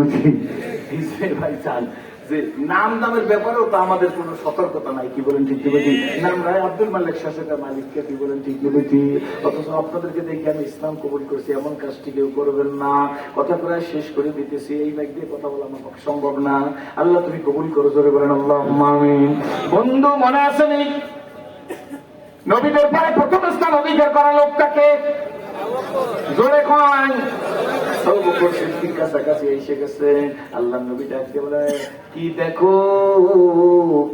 ভাই চান যে নাম দামের ব্যাপারেও তো আমাদের কোনো সতর্কতা নাই, কি বলেন ঠিক নেবেছি? নাম রায় আব্দুল মালিক শাসকের মালিককে, কি বলেন ঠিক নেবেছি? অথচ আপনাদেরকে দেখে আমি ইসলাম কবুল করছি, এমন কাজটি কেউ করবেন না। কথা প্রায় শেষ করে দিতেছি, এই ব্যাগ দিয়ে কথা বলা আমার পক্ষে সম্ভব না। আল্লাহ তুমি কবুল করো, জোরে বলেন আল্লাহুম্মা আমিন। বন্ধু মনে আছে নি নবীদের পরে প্রথম স্থান অধিকার করা লোকটাকে? জোরে কয়। আবু বকর সিদ্দিক কাছাকাছি এসে গেছে, আল্লাহ নবী ডাকতে বলে কি দেখো,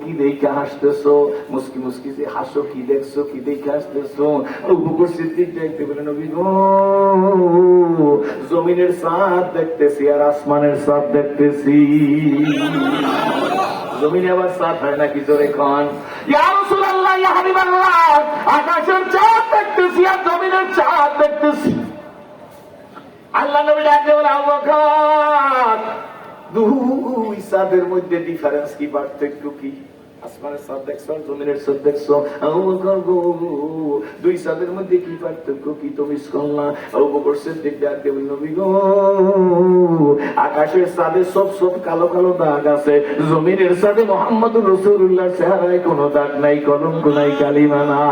কি দেখে হাসতেছো, মুস্কি মুস্কি যে হাসো, কি দেখছো, কি দেখে হাসতেছো? আবু বকর সিদ্দিক ডাকতে বলে নবী গো, জমিনের চাঁদ দেখতেছি আর আসমানের চাঁদ দেখতেছি। জমিনে আবার চাঁদ হয় নাকি? জোরে খান। ইয়া রাসূলুল্লাহ, ইয়া হাবিবাল্লাহ, আকাশের চাঁদ দেখতেছি আর জমিনের চাঁদ দেখতেছি। আল্লাহ নবী ডাকতে বলে আবু বকর, দুই চাঁদের মধ্যে ডিফারেন্স কি, পার্থক্য কি? আসমানের চাঁদ দেখছো আর জমিনের চাঁদ দেখছো? আবু বকর গো, দুই চাঁদের মধ্যে কি পার্থক্য, কি তো মিস করলা? আবু বকর সিদ্দিক ডাকতে বলে নবী গো, আকাশের চাঁদে সব সব কালো কালো দাগ আছে, জমিনের চাঁদে মুহাম্মদুর রাসূলুল্লাহর চেহারায় কোনো দাগ নাই, কলঙ্ক নাই, কালিমা নাই।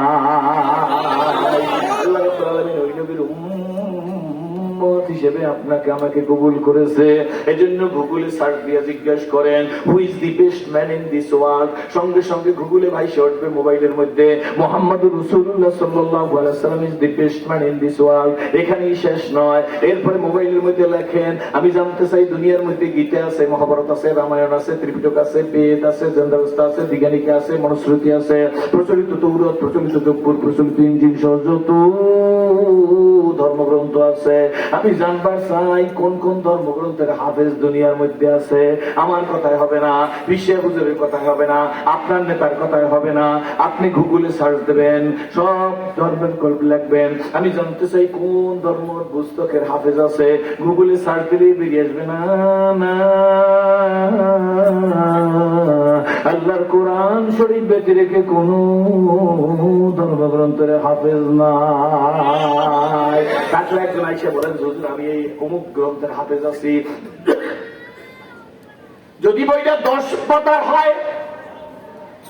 আল্লাহ রাব্বুল আলামিন ওই নবীর হিসেবে আপনাকে আমাকে কবুল করেছে। এজন্য গুগলে সার্চ দিয়ে জিজ্ঞাসা করেন হু is the best man in this world, সঙ্গে সঙ্গে গুগলে ভাইসে উঠবে মোবাইলের মধ্যে মুহাম্মদুর রাসূলুল্লাহ সাল্লাল্লাহু আলাইহি ওয়াসাল্লাম is the best man in this world. এখানেই শেষ নয়, এরপরে মোবাইলের মধ্যে লেখেন আমি জানতে চাই দুনিয়ার মধ্যে গীতা আছে, মহাভারত আছে, রামায়ণ আছে, ত্রিপিটক আছে, বেদ আছে, জন্দাবস্থা আছে, দিগানিকা আছে, মনুস্মৃতি আছে, প্রচলিত তৌরাত, প্রচলিত জব্বুর, প্রচলিত ইনজিল সহ যত ধর্মগ্রন্থ আছে, আমি জানবার চাই কোন কোন ধর্মগ্রন্থের হাফেজ দুনিয়ার মধ্যে আছে। আমার কথাই হবে না, বিশ্বের হুজুরের কথাই হবে না, আপনার নেতার কথাই হবে না। আপনি গুগলে সার্চ দেবেন, সব ধর্মের গল্প লিখবেন, আমি জানতে চাই কোন ধর্ম পুস্তকের হাফেজ আছে, গুগলে সার্চ দিলেই বেরিয়ে আসবে না। না, আল্লাহর কোরআন শরীফ ব্যতী রেখে কোন ধর্মগ্রন্থের হাফেজ নাই। তারপরে একজন আইসা বলেন হুজুর আমি এই অমুক গ্রন্থের হাফেজ আছি, যদি বইটা 10 পাতার হয়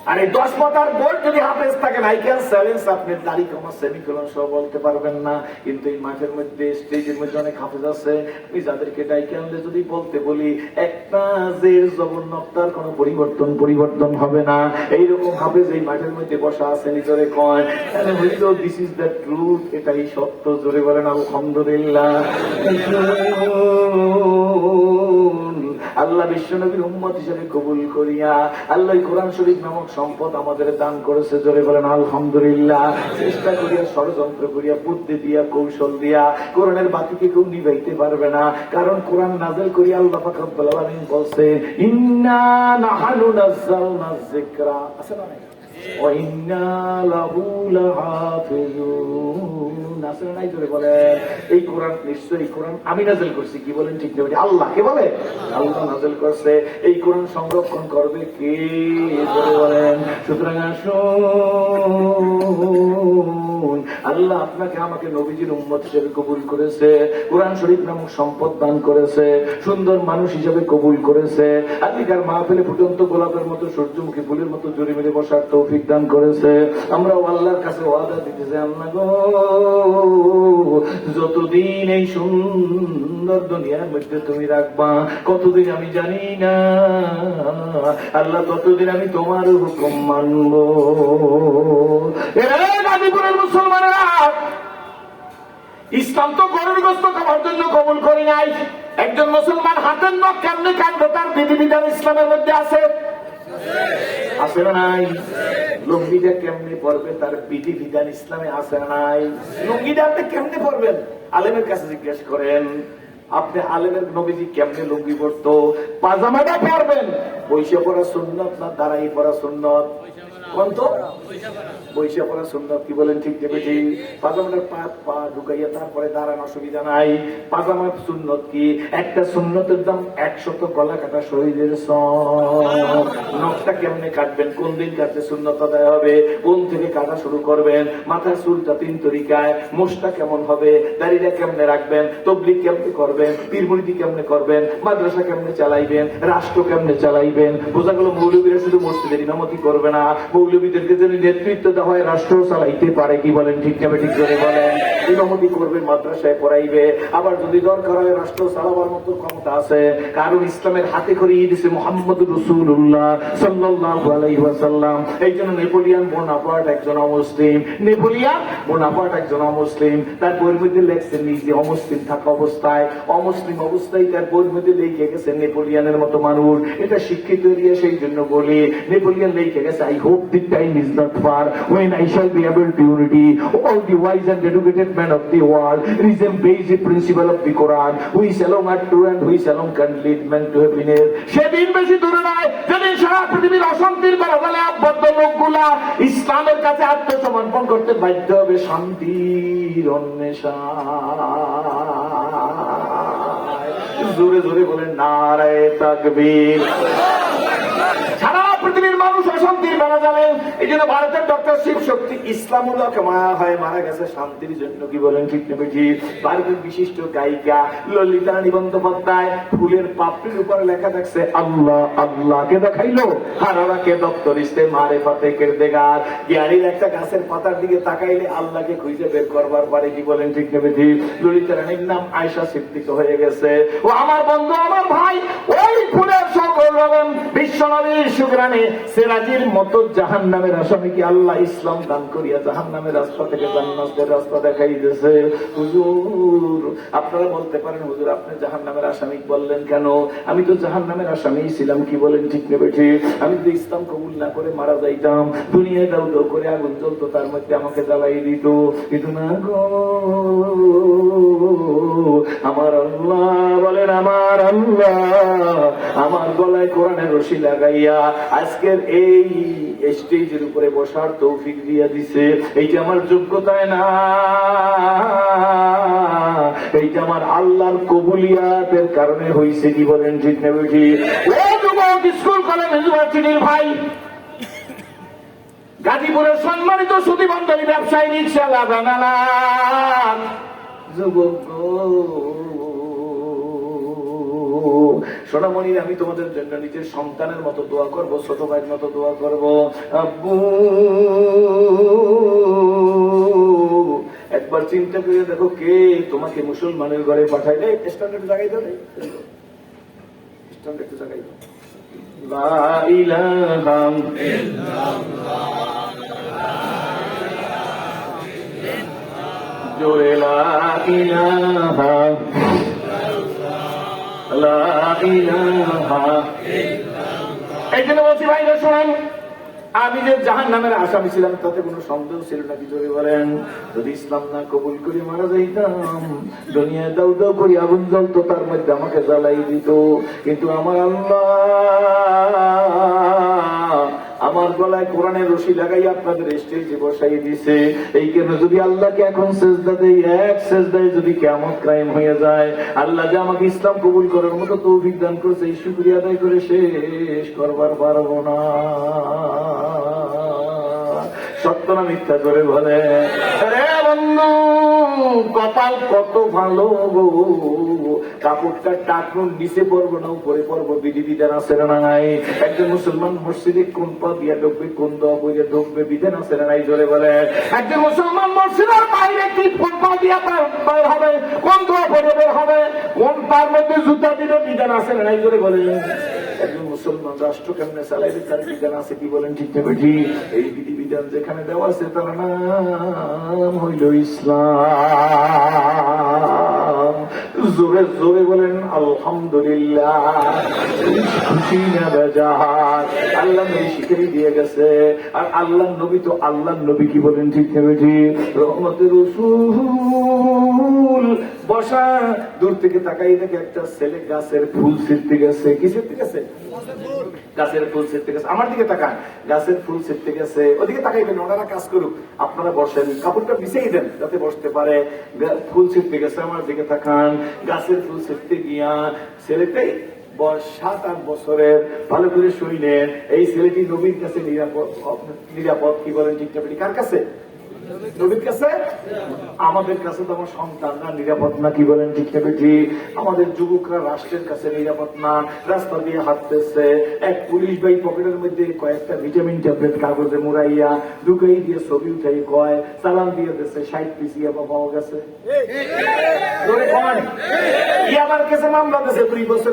আর এই 10 পাতার বই যদি হাফেজ থাকে, আই ক্যান চ্যালেঞ্জ আপনি দাড়ি কমা সেমিকোলন সহ বলতে পারবেন না। কিন্তু এই মাঠের মধ্যে স্টেজের মধ্যে অনেক হাফেজ আছে, আমি যাদেরকে ডাইকে আনলে যদি বলতে বলি একটা জের জবর নক্তার কোন পরিবর্তন হবে না, এইরকম হাফেজ এই মাঠের মধ্যে বসা আছে। নিজরে কয় দিস ইজ দ্য ট্রুথ, এটাই সত্য। জোরে বলেন আলহামদুলিল্লাহ। আল্লাহ বিশ্বনবীর উম্মত হিসেবে কবুল করিয়া আল্লাহ কোরআন শরীফ নামক সম্পদ আমাদের দান করেছে। জোরে বলেন আলহামদুলিল্লাহ। চেষ্টা করিয়া, ষড়যন্ত্র করিয়া, বুদ্ধি দিয়া, কৌশল দিয়া কোরআনের বাতিকে কেউ নিভাইতে পারবে না। কারণ কোরআন নাযিল করিয়া আল্লাহ পাক রব্বুল আলামিন বলছে ইন্না নাহনু নাযালনা যিকরা, আছে না? ওয়া ইন্না লাহু লাহাফিজুন, আছে না? জোরে বলেন। এই কোরআন নিশ্চয়ই কোরআন আমি নাযিল করছি, কি বলেন ঠিক না? আল্লাহ কে বলে? আল্লাহ নাযিল করছে। এই কোরআন সংরক্ষণ করবে কে? জোরে বলেন। সুতরাং আসুন আল্লাহ আপনাকে আমাকে নবীজির উম্মত হিসেবে কবুল করেছে, কোরআন শরীফ নামক সম্পদ দান করেছে, সুন্দর মানুষ হিসেবে কবুল করেছে, আজকের মাহফিলে ফুটন্ত গোলাপের মতো সূর্যমুখী ফুলের মতো জড়ি মেরে বসার তৌফিক দান করেছে। আমরা আল্লাহর কাছে ওয়াদা দিতেছি, আল্লাহ গো, যতদিন এই সুন্দর দুনিয়ার মধ্যে তুমি রাখবা, কতদিন আমি জানি না আল্লাহ, ততদিন আমি তোমার হুকুম মানব। গাজীপুরের মুসলমানেরা, ইসলাম তো গরুর গোশত খাওয়ার জন্য কবুল করি নাই। একজন মুসলমান হাতের নখ কেমনে কাটবে তার বিধিবিধান ইসলামের মধ্যে আছে, আছে না নাই? লুঙ্গিটা কেমনে পরবে তার বিধিবিধান ইসলামে আছে না নাই? লুঙ্গিটা আপনি কেমনে পরবেন আলেমের কাছে জিজ্ঞেস করেন। আপনি আলেমের নবীজি কেমনে লুঙ্গি পরতো? পাজামাটা পরবেন, বৈশা পরা সুন্নত না দাঁড়াই পরা সুন্নত? কোন তো বৈশা পরা সুন্নত, কি বলেন ঠিক দেখেছি? পাজামাটার পা ঢুকাইয়া তারপরে দাঁড়ানো অসুবিধা নাই। পাজামার সুন্নত কি? একটা সুন্নতের দাম 100 গলা কাটা শরীরের সব। নখটা কেমনে কাটবেন, কোন দিন কাটতে সুন্নত আদায় হবে, কোন থেকে কাটা শুরু করবেন, মাথার চুলটা 3 তরিকায়, মোষটা কেমন হবে, দাড়িটা কেমনে রাখবেন, তবলিগ কেমনে করবেন, পীর মুরিদি কেমনে করবেন, মাদ্রাসা কেমনে চালাইবেন, রাষ্ট্র কেমনে চালাইবেন। বোঝা গেল মৌলবীরা শুধু মসজিদের ইমামতি করবে না, মৌলবীদেরকে যদি নেতৃত্ব দেওয়া হয় রাষ্ট্র চালাইতে পারে, কি বলেন ঠিক না ঠিক করে বলেন? ইমামতি করবে, মাদ্রাসায় পড়াইবে, আবার যদি দরকার হয় রাষ্ট্র চালাবার মতো ক্ষমতা আছে, কারণ ইসলামের হাতে করে দিয়েছে মুহাম্মদ রাসূলুল্লাহ সাল্লাল্লাহু আলাইহি ওয়াসাল্লাম। এই জন্য নেপোলিয়ান বোনাপার্ট একজন অমুসলিম, নেপোলিয়ান বোনাপার্ট একজন অমুসলিম, তার বইয়ের মধ্যে লেখছেন নিজে অমুসলিম থাকা অবস্থায়, অমুসলিম অবস্থায় তার বইয়ের মধ্যে লিখে গেছে নেপোলিয়ানের মতো মানুষ। এটা শিক্ষিত এরিয়া, সেই জন্য বলি নেপোলিয়ান লিখে গেছে, I hope the time is not far when I shall be able to unity all the wise and educated men of the world reason basic principle of the Quran, which alone are true and which alone can lead men to happiness. সেদিন বেশি দূরে নয় যেদিন সারা পৃথিবীর অশান্তির বারোগালে আবদ্ধ লোকগুলা ইসলামের কাছে আত্মসমর্পণ করতে বাধ্য হবে শান্তির অন্বেষায়। জোরে জোরে বলেন নারায়ে তাকবীর। সারা পৃথিবীর মানুষ অশান্তির বেড়া যাবেন। এই জন্য ভারতের ডক্টর শিব শক্তি ইসলামুল্লাহকে মায়া হয় মারা গেছে শান্তির জন্য, কি বলেন ঠিক না বেঠিক? ভারতের বিশিষ্ট গায়িকা ললিতা রানী বন্দ্যোপাধ্যায় ফুলের পাপড়ির উপরে লেখা থাকছে আল্লাহ আল্লাহকে দেখাইলো হারারাকে দপ্তর ইস্তে মারে ফাতে কেরদেগার। জ্ঞানীর একটা গাছের পাতার দিকে তাকাইলে আল্লাহকে খুঁজে বের করবার পারে, কি বলেন ঠিক না বেঠিক? ললিতা রানীর নাম আয়েশা সিদ্দিক হয়ে গেছে। ও আমার বন্ধু, আমার ভাই, ওই ফুলের সকল রকম বিশ্বনবীর শুকরানে সেরাজির মতো জাহান্নামের আসামিকে আল্লাহ ইসলাম দান করিয়া জাহান্নামের রাস্তা থেকে জান্নাতের রাস্তা দেখাই দিয়েছে। হুজুর, আপনারা বলতে পারেন হুজুর আপনি জাহান্নামের আসামি বললেন কেন? আমি তো জাহান্নামের আসামি ছিলাম, কি বলেন ঠিক না বেঠিক? আমি যদি ইসলাম কবুল না করে মারা যাইতাম, দুনিয়ায় দাউ দাউ করে আগুন জ্বলতো, তার মধ্যে আমাকে জ্বালাই দিত। কিন্তু না গো, আমার আল্লাহ বলেন, আমার আল্লাহ আমার গলায় কোরআনের রশি লাগাইয়া আজকের এই স্টেজের উপরে বসার তৌফিক দিয়া দিছে। এইটা আমার যোগ্যতায় না, এইটা আমার আল্লাহর কবুলিয়াতের কারণে হয়েছে, কি বলেন ঠিক না বেঠিক? ও যুবক, স্কুল কলেজ ইউনিভার্সিটির ভাই, গাজীপুরের সম্মানিত সুধীবন্ধনী ব্যবসায়ী রিকশাওয়ালা বানালা যুবক, সোনামণির আমি তোমাদের জন্য নিজের সন্তানের মতো দোয়া করব, ছোট ভাইয়ের মতো দোয়া করব। আব্বু, একবার চিন্তা করে দেখো কে তোমাকে মুসলমানের ঘরে পাঠাইলে। স্ট্যান্ডার্ড জায়গায় দেবে, স্ট্যান্ডার্ড জায়গায় দাও। লা ইলাহা ইল্লাল্লাহ, জোরে লা ইলাহা এই জন্য বলছি ভাইরা শোনেন, আমি যে জাহান্নামের আসামি ছিলাম তাতে কোনো সন্দেহ ছিল না, কি জোরে বলেন? যদি ইসলাম না কবুল করে মারা যাইতাম, দুনিয়ায় দাউ দাউ করে আগুন জ্বলতো, তার মধ্যে আমাকে জ্বালাই দিত। কিন্তু আমার আল্লাহ আমার গলায় কোরআনের রশি লাগাই আপনাদের স্টেজে বসাই দিছে। এই কেন যদি আল্লাহকে এখন সেজদা দেই, এক সেজদায় যদি কিয়ামত কায়েম হয়ে যায়, আল্লাহ যে আমাকে ইসলাম কবুল করার মতো তৌফিক দান করেছে, এই শুকরিয়া আদায় করে শেষ করবার পারবো না। সত্য না মিথ্যা করে বলে? কপাল কত ভালো গো, কাপড়টা টাকনুন নিচে পড়বো না উপরে পড়বো, বিধিবিধান আছে না নাই? একজন মুসলমান মসজিদে কোন পা দিয়া ঢুকবে, কোন দোয়া পড়ে ঢুকবে, বিধান আছে না নাই? জোরে বলেন। একজন মুসলমান মসজিদের বাইরে কি কোন পা দিয়া বের হবে, কোন দোয়া পড়ে বের হবে, কোন পার মধ্যে জুতা দিবে, বিধান আছে না নাই? জোরে বলেন। একজন মুসলমান রাষ্ট্র কেমনে চালাইবে তার বিধান আছে, কি বলেন ঠিক না ঠিক? এই বিধিবিধান যেখানে দেওয়া আছে তার নাম হইল ইসলাম। জোরে জোরে বলেন আলহামদুলিল্লাহ। খুশি না বেজার, আল্লাহ নবী শিখিয়ে দিয়ে গেছে। আর আল্লাহ নবী তো আল্লাহ নবী, কি বলেন ঠিক না ঠিক? রহমতের রাসূল বসা, দূর থেকে তাকাই দেখে একটা ছেলে গাছের ফুল ছিঁড়তে গেছে। কি ছিঁড়তে গেছে? গাছের ফুল ছিঁড়তে গেছে। আমার দিকে তাকান, গাছের ফুল ছিঁড়তে গেছে। ওদিকে তাকাইবেন, ওনারা কাজ করুক, আপনারা বসেন, কাপড়টা বিছিয়ে দেন যাতে বসতে পারে। ফুল ছিঁড়তে গেছে, আমার দিকে তাকান। গাছের ফুল ছিঁড়তে গিয়া ছেলেটাই বয়স 7-8 বছরের। ভালো করে শুইলেন, এই ছেলেটি নবীর কাছে নিরাপদ, কি বলেন ঠিক না? কার কাছে? নবীর কাছে। আমাদের কাছে তো আমার সন্তানরা নিরাপদ না, কি বলেন ঠিক না? আমাদের যুবকরা রাষ্ট্রের কাছে নিরাপদ না। রাস্তা দিয়ে হাঁটতেছে, এক পুলিশ ভাই পকেটের মধ্যে কয়েকটা ভিটামিন ট্যাবলেট কাগজে মুড়াইয়া ঢুকাই দিয়ে ছবি উঠাই কয় চালান দিয়ে দিচ্ছে 60 পিস ইয়াবা পাওয়া গেছে। আমার কাছে মামলা দিয়েছে 2 বছর